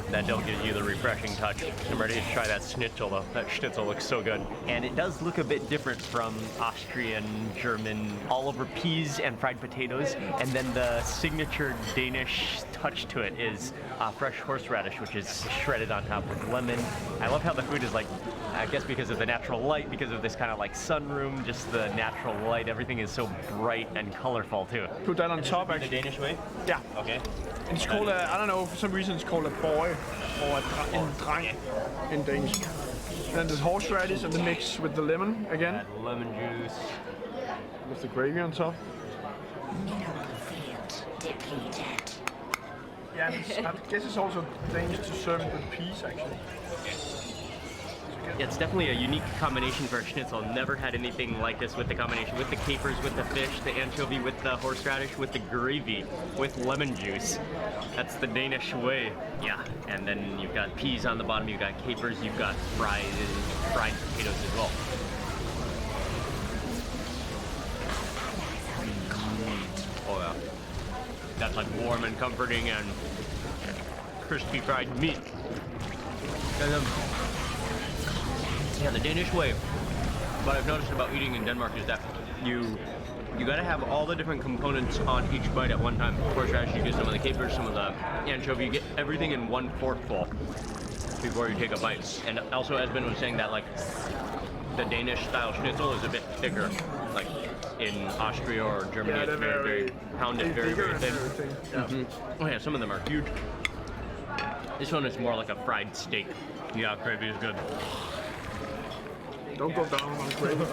That dill gives you the refreshing touch. I'm ready to try that schnitzel though. That schnitzel looks so good. And it does look a bit different from Austrian, German, all over peas and fried potatoes. And then the signature Danish touch to it is fresh horseradish, which is shredded on top with lemon. I love how the food is like, I guess because of the natural light, because of this kind of like sunroom, just the natural light, everything is so bright and colorful too. Put that on top, The actually. Danish way? Yeah. Okay. And it's called I don't know, for some reason it's called a boy or a dreng in Danish. And then there's horseradish and the mix with the lemon again. Add lemon juice. With the gravy on top. Mineral field depleted. Yeah, I guess it's also Danish to serve it with peas, actually. Yeah, it's definitely a unique combination for a schnitzel. Never had anything like this with the combination with the capers, with the fish, the anchovy, with the horseradish, with the gravy, with lemon juice. That's the Danish way. Yeah, and then you've got peas on the bottom, you've got capers, you've got fried potatoes as well. Oh yeah. That's like warm and comforting and crispy fried meat. And then, yeah, the Danish way, what I've noticed about eating in Denmark is that you gotta have all the different components on each bite at one time. Horseradish, you get some of the capers, some of the anchovy, you get everything in one forkful before you take a bite. And also, Esben was saying that like the Danish style schnitzel is a bit thicker. Like in Austria or Germany, it's very pounded, very thin. Oh yeah, some of them are huge. This one is more like a fried steak. Yeah, gravy is good. Don't go down on gravy.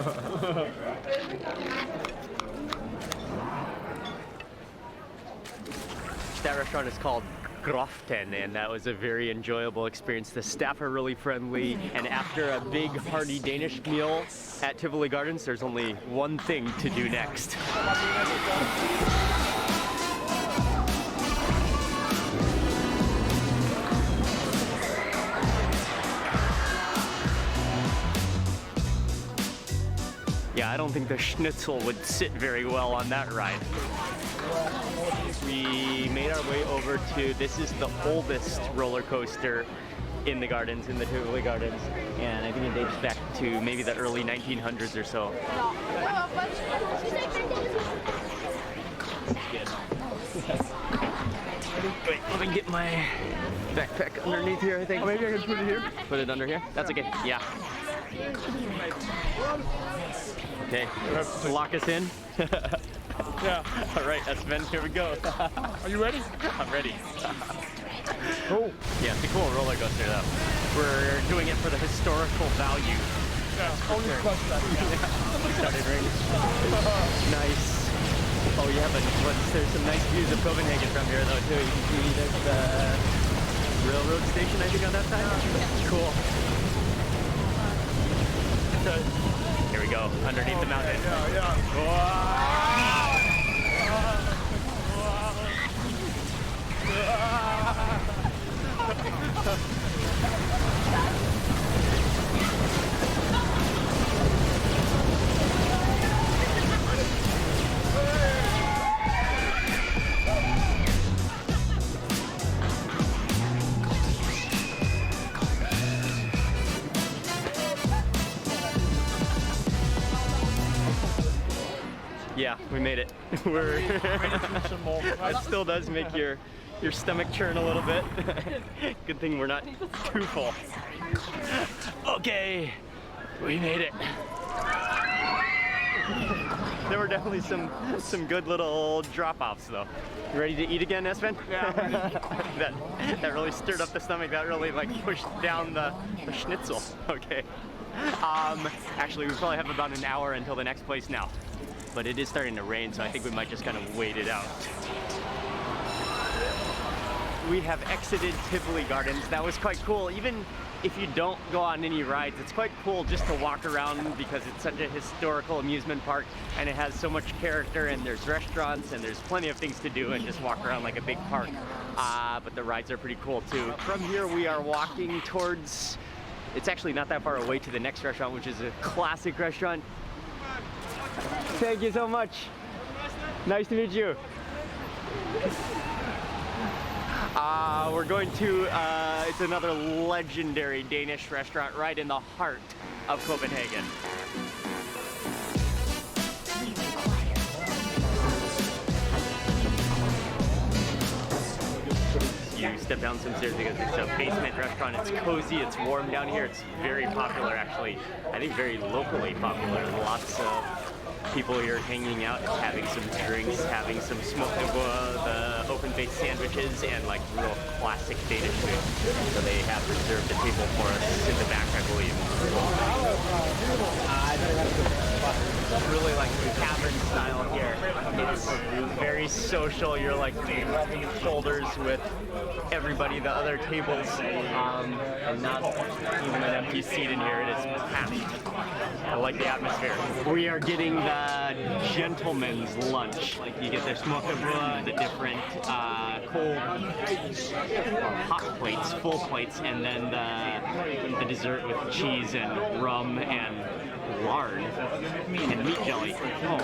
That restaurant is called Groften, and that was a very enjoyable experience. The staff are really friendly, and after a big hearty Danish meal at Tivoli Gardens, there's only one thing to do next. Yeah, I don't think the schnitzel would sit very well on that ride. We made our way over to, this is the oldest roller coaster in the gardens, in the Tivoli Gardens, and I think it dates back to maybe the early 1900s or so. Wait, let me get my backpack underneath here, I think. Maybe I can put it here? Put it under here? That's okay, yeah. Okay, lock us in. Yeah. All right, Sven, here we go. Are you ready? I'm ready. Cool. Yeah, it's a cool roller coaster though. We're doing it for the historical value. Yeah, only question that. Started raining. Nice. Oh, you have there's some nice views of Copenhagen from here though too. You can see there's the railroad station, I think, on that side. Cool. Here we go, underneath the mountain. Yeah, we made it. We're it still does make your stomach churn a little bit. Good thing we're not too full. Okay, we made it. There were definitely some good little drop-offs though. You ready to eat again, Espen? Yeah. that really stirred up the stomach. That really like pushed down the schnitzel. Okay. Actually, we probably have about an hour until the next place now. But it is starting to rain, so I think we might just kind of wait it out. We have exited Tivoli Gardens. That was quite cool. Even if you don't go on any rides, it's quite cool just to walk around because it's such a historical amusement park and it has so much character, and there's restaurants and there's plenty of things to do and just walk around like a big park. But the rides are pretty cool too. From here we are walking towards, it's actually not that far away, to the next restaurant, which is a classic restaurant. Thank you so much. Nice to meet you. We're going to, it's another legendary Danish restaurant right in the heart of Copenhagen. You step down some stairs because it's a basement restaurant. It's cozy, it's warm down here. It's very popular, actually. I think very locally popular. Lots of people here hanging out, having some drinks, having some smoke, the open-faced sandwiches, and like real classic Danish food. So they have reserved a table for us in the back, I believe. Really like tavern style here. It's very social. You're like rubbing shoulders with everybody, the other tables, and not even an empty seat in here. It is packed. I like the atmosphere. We are getting the gentleman's lunch. Like you get their smokebrød, the different cold or hot plates, full plates, and then the dessert with cheese and rum and lard and meat jelly. Oh,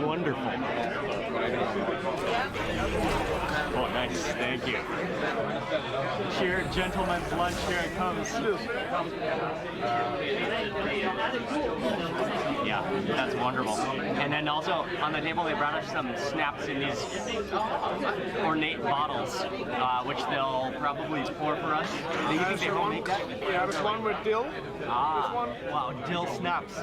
wonderful. Oh, nice. Thank you. Here, gentleman's lunch. Here it comes. Yeah, that's wonderful. And then also on the table they brought us some snaps in these ornate bottles, which they'll probably pour for us. Do you think they will make that? Yeah, there's one with dill. Ah, wow, dill snaps.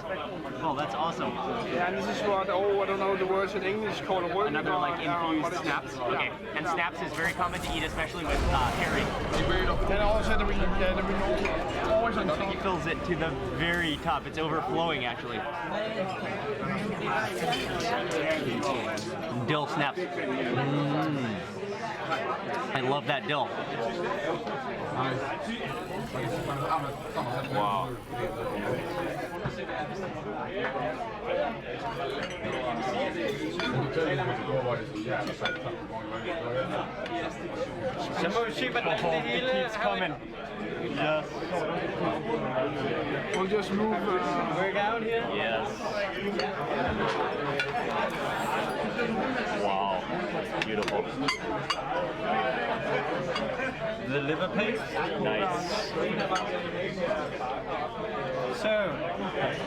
Oh, that's awesome. Yeah, and this is what, I don't know the words in English, called a working. Another like infused snaps? Okay, and snaps is very common to eat, especially with herring. Then also the always on top. He fills it to the very top. It's overflowing, actually. Dill snaps. I love that dill. Wow. It keeps coming. Yes. We'll just move. Work out here? Yes. Wow. Beautiful. The liver paste. Nice. So,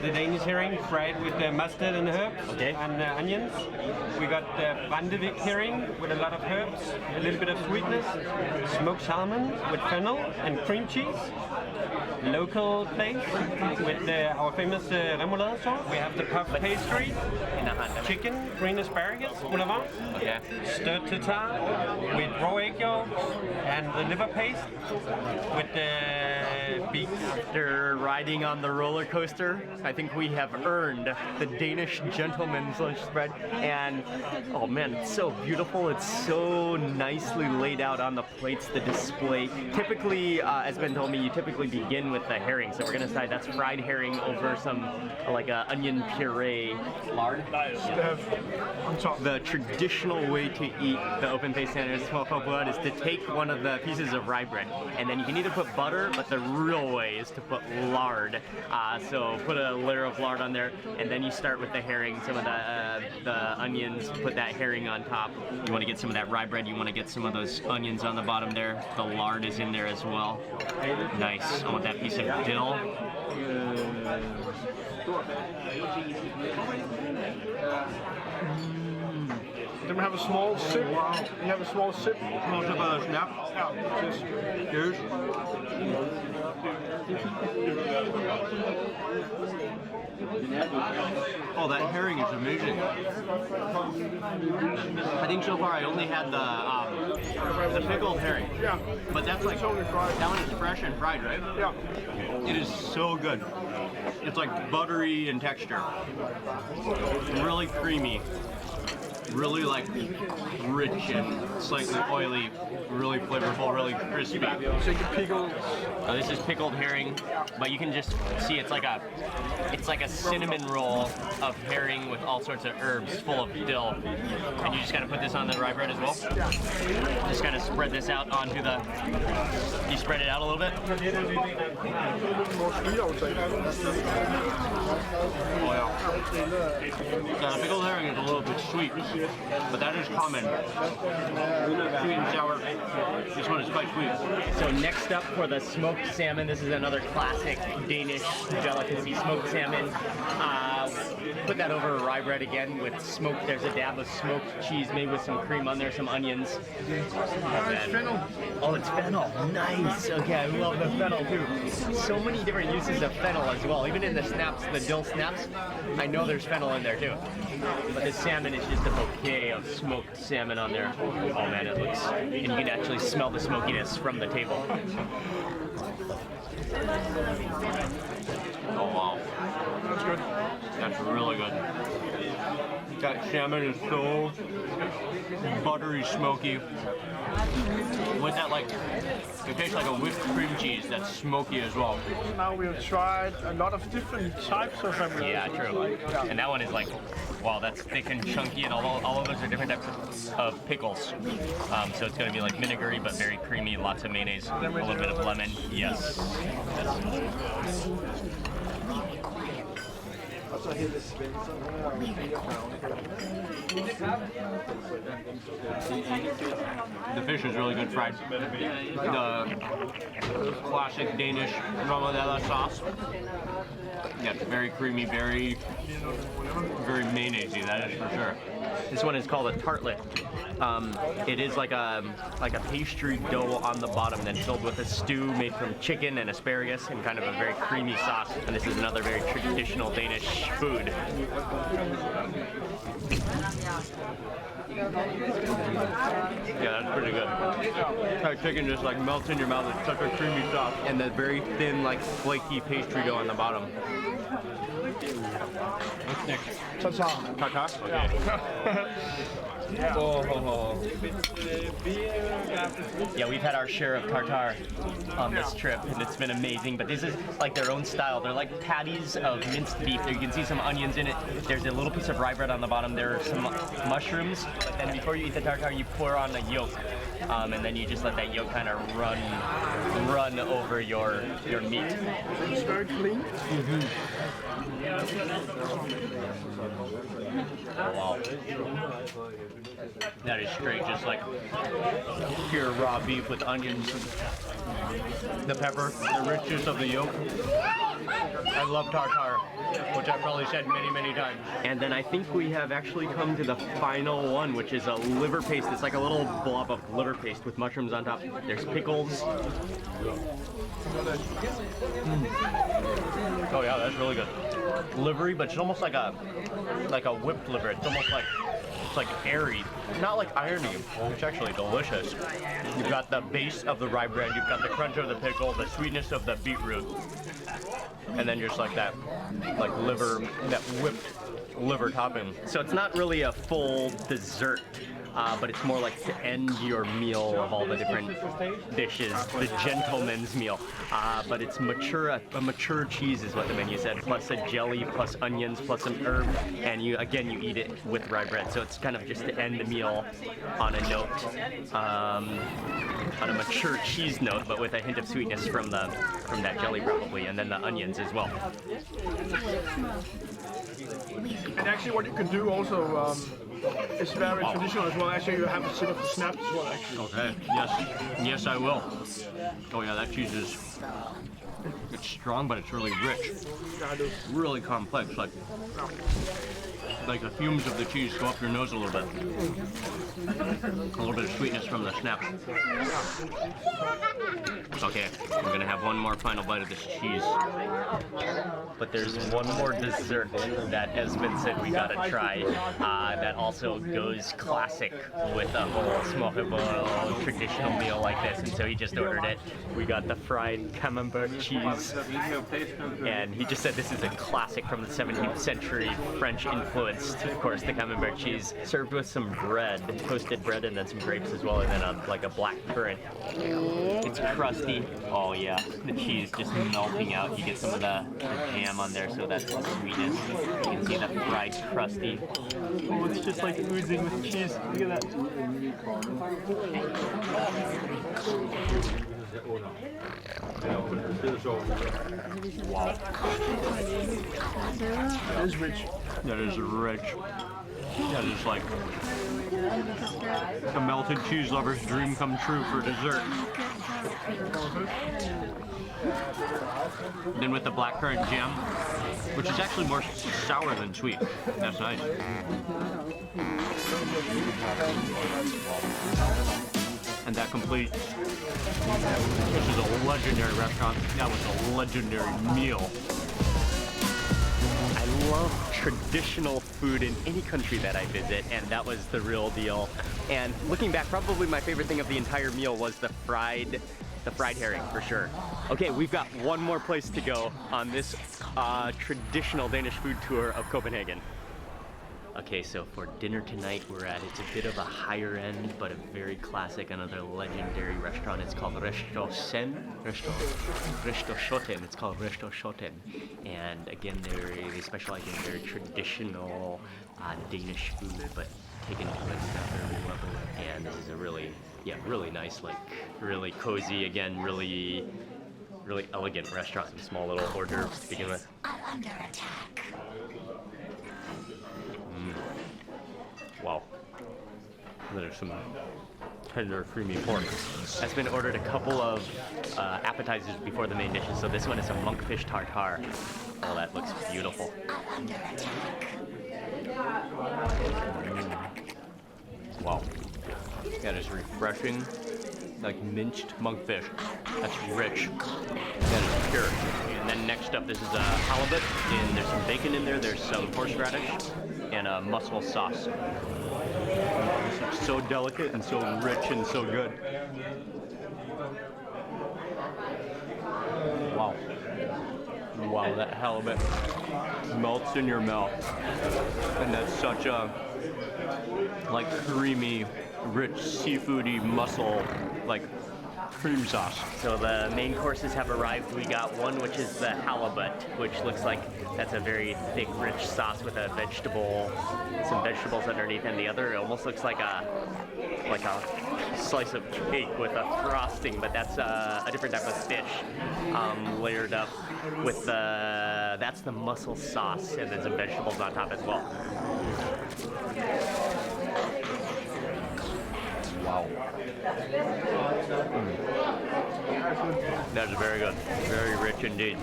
the Danish herring fried with mustard and herbs and onions. We got the Vandevik herring with a lot of herbs, a little bit of sweetness, smoked salmon with fennel and cream cheese. Local place with our famous remoulade sauce. We have the puff pastry, chicken, green asparagus, boulevard, stirred tartar with raw egg yolks and the liver paste with the beef. After riding on the roller coaster, I think we have earned the Danish gentleman's lunch spread. And oh man, it's so beautiful. It's so nicely laid out on the plates, the display. Typically, as Ben told me, you typically begin with the herring. So we're gonna decide that's fried herring over some like a onion puree. Lard? On top. The traditional way to eat the open-faced salmon blood is to take one of the pieces of rye bread, and then you can either put butter, but the real way is to put lard. So put a layer of lard on there, and then you start with the herring, some of the onions, put that herring on top. You want to get some of that rye bread, you want to get some of those onions on the bottom there. The lard is in there as well. Nice. I want that piece of dill. Then we have a small sip. We have a small sip. Small sip of the snap. Yeah. Cheers. Oh, that herring is amazing. I think so far I only had the pickled herring. Yeah. But that's like, that one is fresh and fried, right? Yeah. It is so good. It's like buttery in texture. Really creamy. Really like rich and slightly oily, really flavorful, really crispy. So you can pickle. Oh, this is pickled herring, but you can just see it's like a cinnamon roll of herring with all sorts of herbs full of dill. And you just kind of put this on the rye bread as well? Yeah. Just kind of spread this out onto the, you spread it out a little bit? A little bit more sweet, I would say. Oh yeah. So the pickled herring is a little bit sweet, but that is common. Sweet and sour. This one is quite sweet. So next up for the smoked salmon, this is another classic Danish delicacy, smoked salmon. Put that over rye bread again with smoked, there's a dab of smoked cheese made with some cream on there, some onions. It's fennel. Oh, it's fennel. Nice. Okay, I love the fennel too. So many different uses of fennel as well. Even in the snaps, the dill snaps, I know there's fennel in there too. But the salmon is just a bouquet of smoked salmon on there. Oh man, it looks, and you can actually smell the smokiness from the table. Oh wow. That's good. That's really good. That salmon is so buttery, smoky. With that, like, it tastes like a whipped cream cheese that's smoky as well. Now we've tried a lot of different types of remoulade. Yeah, true. And that one is like, wow, that's thick and chunky, and all of those are different types of pickles. So it's going to be like vinegary, but very creamy, lots of mayonnaise, a little bit of lemon. Yes. The fish is really good fried. The classic Danish remoulade sauce. Yeah, it's very creamy, very mayonnaisey, that is for sure. This one is called a tartlet. It is like a pastry dough on the bottom, then filled with a stew made from chicken and asparagus and kind of a very creamy sauce. And this is another very traditional Danish food. Yeah, that's pretty good. That chicken just like melts in your mouth. It's such a creamy sauce. And the very thin, like flaky pastry dough on the bottom. What's next? Tartar. Tartar? Okay. Yeah, we've had our share of tartar on this trip, and it's been amazing. But this is like their own style. They're like patties of minced beef. There you can see some onions in it. There's a little piece of rye bread on the bottom. There are some mushrooms. But then before you eat the tartar, you pour on the yolk, and then you just let that yolk kind of run over your meat. It's very clean. Wow. That is straight, just like pure raw beef with onions, the pepper, the richness of the yolk. I love tartar, which I've probably said many, many times. And then I think we have actually come to the final one, which is a liver paste. It's like a little blob of liver paste with mushrooms on top. There's pickles. Oh yeah, that's really good. Livery, but it's almost like a whipped liver. It's almost like airy, not like irony. It's actually delicious. You've got the base of the rye bread, you've got the crunch of the pickle, the sweetness of the beetroot, and then just like that, like liver, that whipped liver topping. So it's not really a full dessert. But it's more like to end your meal of all the different dishes, the gentleman's meal. But it's a mature cheese is what the menu said, plus a jelly, plus onions, plus some herb, and you eat it with rye bread. So it's kind of just to end the meal on a note, on a mature cheese note, but with a hint of sweetness from that jelly probably, and then the onions as well. And actually, what you can do also. It's very traditional as well. Actually, you have a sip of the snaps as well, actually. Okay, yes I will. Oh yeah, that cheese it's strong, but it's really rich. Really complex, like the fumes of the cheese go up your nose a little bit. A little bit of sweetness from the snaps. Okay, I'm gonna have one more final bite of this cheese. But there's one more dessert that Esmond said we gotta try that also goes classic with a whole smokable traditional meal like this, and so he just ordered it. We got the fried camembert cheese, and he just said this is a classic from the 17th century, French influenced, of course, the camembert cheese, served with some bread, toasted bread, and then some grapes as well, and then like a black currant. It's crusty. Oh yeah, the cheese just melting out. You get some of the jam on there, so that's the sweetness. You can see the fried crusty. Oh, it's just like oozing with cheese. Look at that. Wow. That is rich. That is rich. That is like a melted cheese lover's dream come true for dessert. Then with the blackcurrant jam, which is actually more sour than sweet. That's nice. And that completes. This is a legendary restaurant. That was a legendary meal. I love traditional food in any country that I visit, and that was the real deal. And looking back, probably my favorite thing of the entire meal was the fried herring, for sure. Okay, we've got one more place to go on this traditional Danish food tour of Copenhagen. Okay, so for dinner tonight, it's a bit of a higher end, but a very classic, another legendary restaurant. It's called Resto Schoten. It's called Resto Schoten. And again, they specialize in very traditional Danish food, but taken to another level. And this is a really nice, like really cozy, again, really elegant restaurant. Small little hors d'oeuvres to begin with. Under attack. Wow. There's some tender, creamy pork. That's been ordered a couple of appetizers before the main dishes. So this one is a monkfish tartare. Oh, that looks beautiful. Under attack. Wow. That is refreshing. Like minced monkfish. That's rich. That is pure. And then next up, this is a halibut, and there's some bacon in there. There's some horseradish and a mussel sauce. It's so delicate and so rich and so good. Wow. Wow, that halibut melts in your mouth. And that's such a, like, creamy, rich, seafoody mussel, like, cream sauce. So the main courses have arrived. We got one, which is the halibut, which looks like that's a very thick, rich sauce with a vegetable, some vegetables underneath, and the other almost looks like a slice of cake with a frosting, but that's a different type of fish, layered up with that's the mussel sauce, and then some vegetables on top as well. Wow. That is very good. Very rich indeed.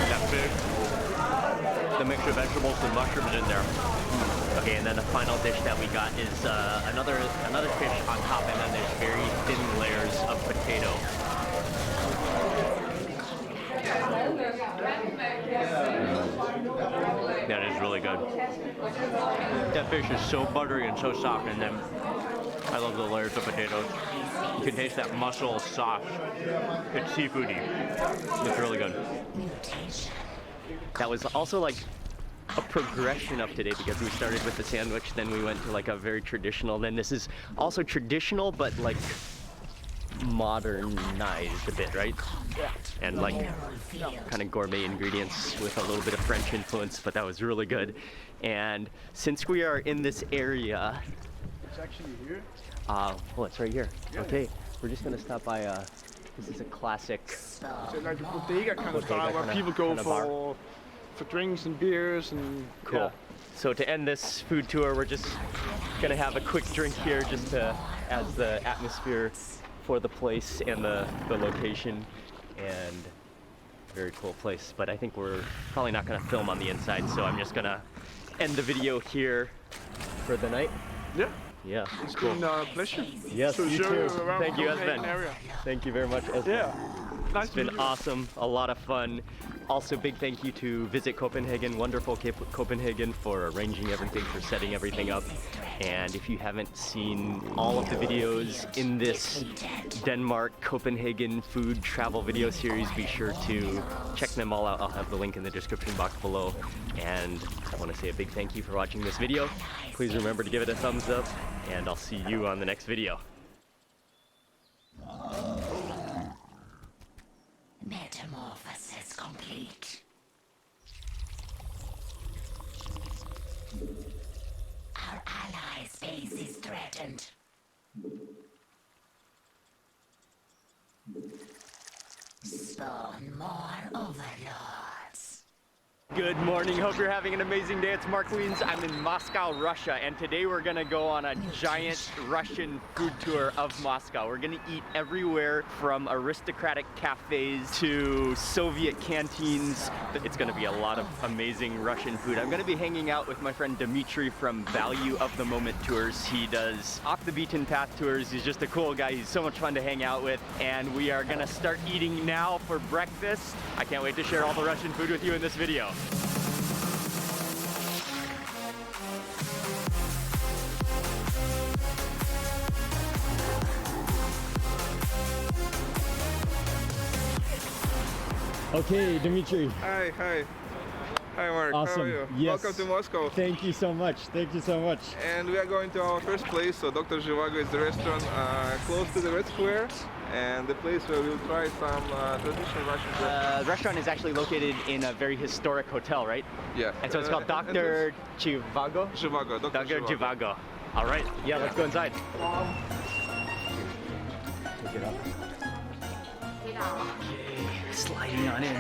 That fish, the mix of vegetables and mushrooms in there. Okay, and then the final dish that we got is another fish on top, and then there's very thin layers of potato. That is really good. That fish is so buttery and so soft, and then I love the layers of potatoes. You can taste that mussel sauce. It's seafoody. It's really good. That was also like a progression up today because we started with the sandwich, then we went to like a very traditional, then this is also traditional but like modernized a bit, right? Yeah. And like kind of gourmet ingredients with a little bit of French influence, but that was really good. And since we are in this area, It's actually here. well, it's right here. Yeah. Okay, we're just gonna stop by. This is a classic. So like a bodega kind of style where people go for drinks and beers and. Cool. Yeah. So to end this food tour, we're just gonna have a quick drink here, just to add the atmosphere for the place and the location, and very cool place. But I think we're probably not gonna film on the inside, so I'm just gonna end the video here for the night. Yeah. Yeah. It's been a pleasure. Yes, to you show too. you around Thank you, Copenhagen Esben. area. Thank you very much, Esben. Yeah. Nice It's been awesome, a lot of fun. Also, big thank you to Visit Copenhagen, wonderful Copenhagen, for arranging everything, for setting everything up. And if you haven't seen all of the videos in this Denmark Copenhagen food travel video series, be sure to check them all out. I'll have the link in the description box below. And I want to say a big thank you for watching this video. Please remember to give it a thumbs up, and I'll see you on the next video. Metamorphosis complete. Our allies' base is threatened. Spawn more overlords. Good morning, hope you're having an amazing day. It's Mark Wiens. I'm in Moscow, Russia, and today we're gonna go on a giant Russian food tour of Moscow. We're gonna eat everywhere from aristocratic cafes to Soviet canteens. It's gonna be a lot of amazing Russian food. I'm gonna be hanging out with my friend Dimitri from Value of the Moment Tours. He does off the beaten path tours. He's just a cool guy. He's so much fun to hang out with, and we are gonna start eating now for breakfast. I can't wait to share all the Russian food with you in this video. Okay, Dimitri. Hi, hi. Hi Mark, Awesome. how are you? Yes. Welcome to Moscow. Thank you so much. Thank you so much. And we are going to our first place. So Dr. Zhivago is the restaurant close to the Red Square, and the place where we'll try some traditional Russian food. The restaurant is actually located in a very historic hotel, right? Yeah. And so it's called Dr. Zhivago? Zhivago, Dr. Zhivago. All right. Yeah, let's go inside. Take it up. Okay, sliding on in.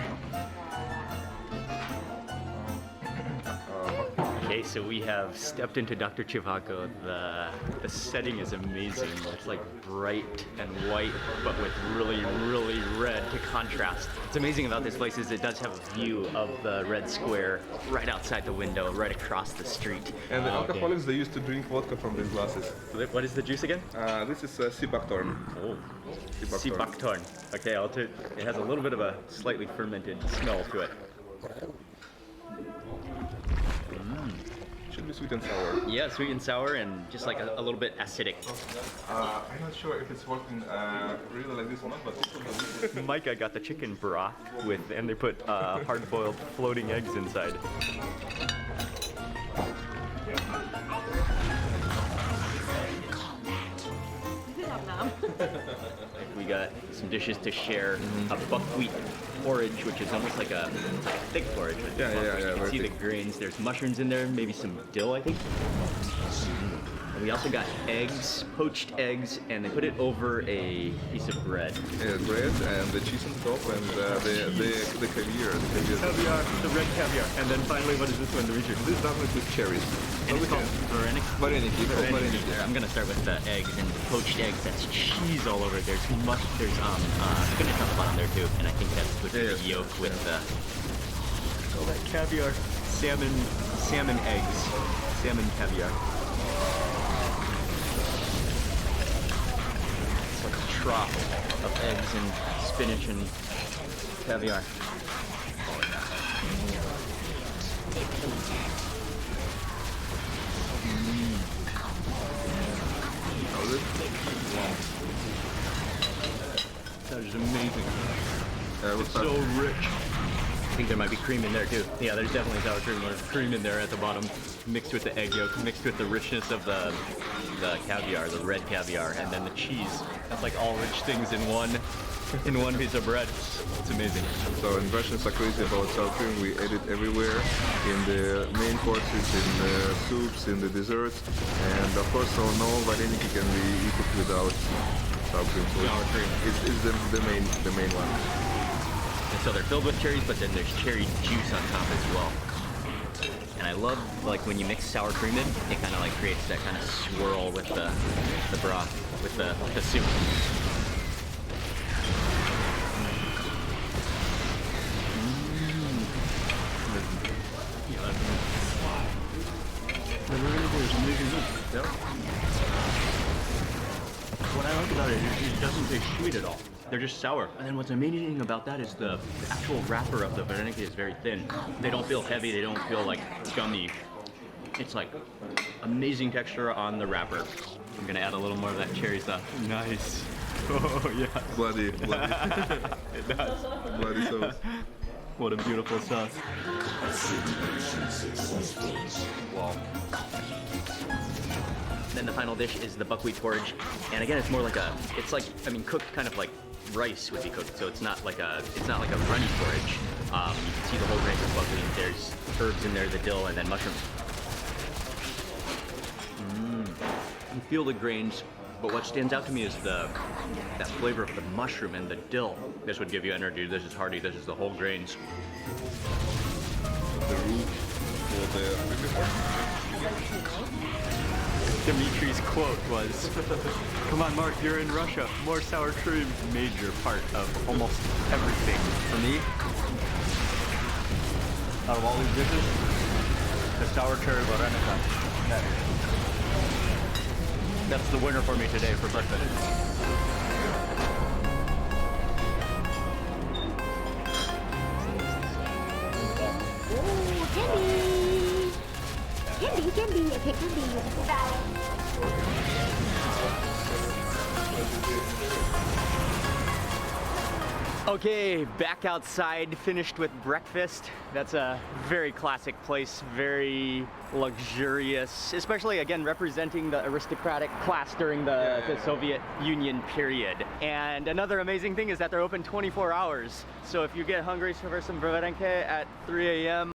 Okay, so we have stepped into Dr. Zhivago. The setting is amazing. It's like bright and white, but with really, really red to contrast. What's amazing about this place is it does have a view of the Red Square right outside the window, right across the street. And the alcoholics, they used to drink vodka from these glasses. What is the juice again? This is Sibaktorn. Oh, Sibaktorn. Okay, it has a little bit of a slightly fermented smell to it. should be sweet and sour. Yeah, sweet and sour and just like a little bit acidic. I'm not sure if it's working really like this one, but this one. Micah got the chicken broth with, and they put hard-boiled floating eggs inside. We got some dishes to share. A buckwheat porridge, which is almost like a thick porridge. Yeah. You can see the grains. There's mushrooms in there, maybe some dill, I think. And we also got eggs, poached eggs, and they put it over a piece of bread. Yeah, bread and the cheese on top and the caviar. Caviar, the red caviar. And then finally, what is this one, Dimitri? This is definitely with cherries. And it's called Vareniki. I'm gonna start with the eggs and the poached eggs. That's cheese all over it. There's spinach on the bottom there too, and I think that's with the yolk with the all that caviar, salmon eggs, salmon caviar. It's like a trough of eggs and spinach and caviar. That is amazing. It's so rich. I think there might be cream in there too. Yeah, there's definitely sour cream. There's cream in there at the bottom, mixed with the egg yolk, mixed with the richness of the caviar, the red caviar, and then the cheese. That's like all rich things in one piece of bread. It's amazing. So in Russians are crazy about sour cream. We add it everywhere, in the main courses, in the soups, in the desserts, and of course, so no vareniki can be eaten without sour cream. So sour cream. It's the main one. And so they're filled with cherries, but then there's cherry juice on top as well. And I love like when you mix sour cream in, it kind of like creates that kind of swirl with the broth, with the soup. What I like about it is it doesn't taste sweet at all. They're just sour. And then what's amazing about that is the actual wrapper of the vareniki is very thin. They don't feel heavy, they don't feel like gummy. It's like amazing texture on the wrapper. I'm gonna add a little more of that cherry sauce. Nice. Oh yeah. Bloody. It does. Bloody sauce. What a beautiful sauce. Wow. Then the final dish is the buckwheat porridge, and again, it's more like cooked kind of like rice would be cooked. So it's not like a runny porridge. You can see the whole grains of buckwheat. There's herbs in there, the dill, and then mushrooms. You feel the grains, but what stands out to me is that flavor of the mushroom and the dill. This would give you energy. This is hearty. This is the whole grains. The root for the Dimitri's quote was, "Come on, Mark, you're in Russia. More sour cream." Major part of almost everything. For me, out of all these dishes, the sour cherry varenika. That's the winner for me today for breakfast. Candy, okay, candy. Okay, back outside, finished with breakfast. That's a very classic place, very luxurious, especially again representing the aristocratic class during the Soviet Union period. And another amazing thing is that they're open 24 hours. So if you get hungry for some vareniki at 3 a.m.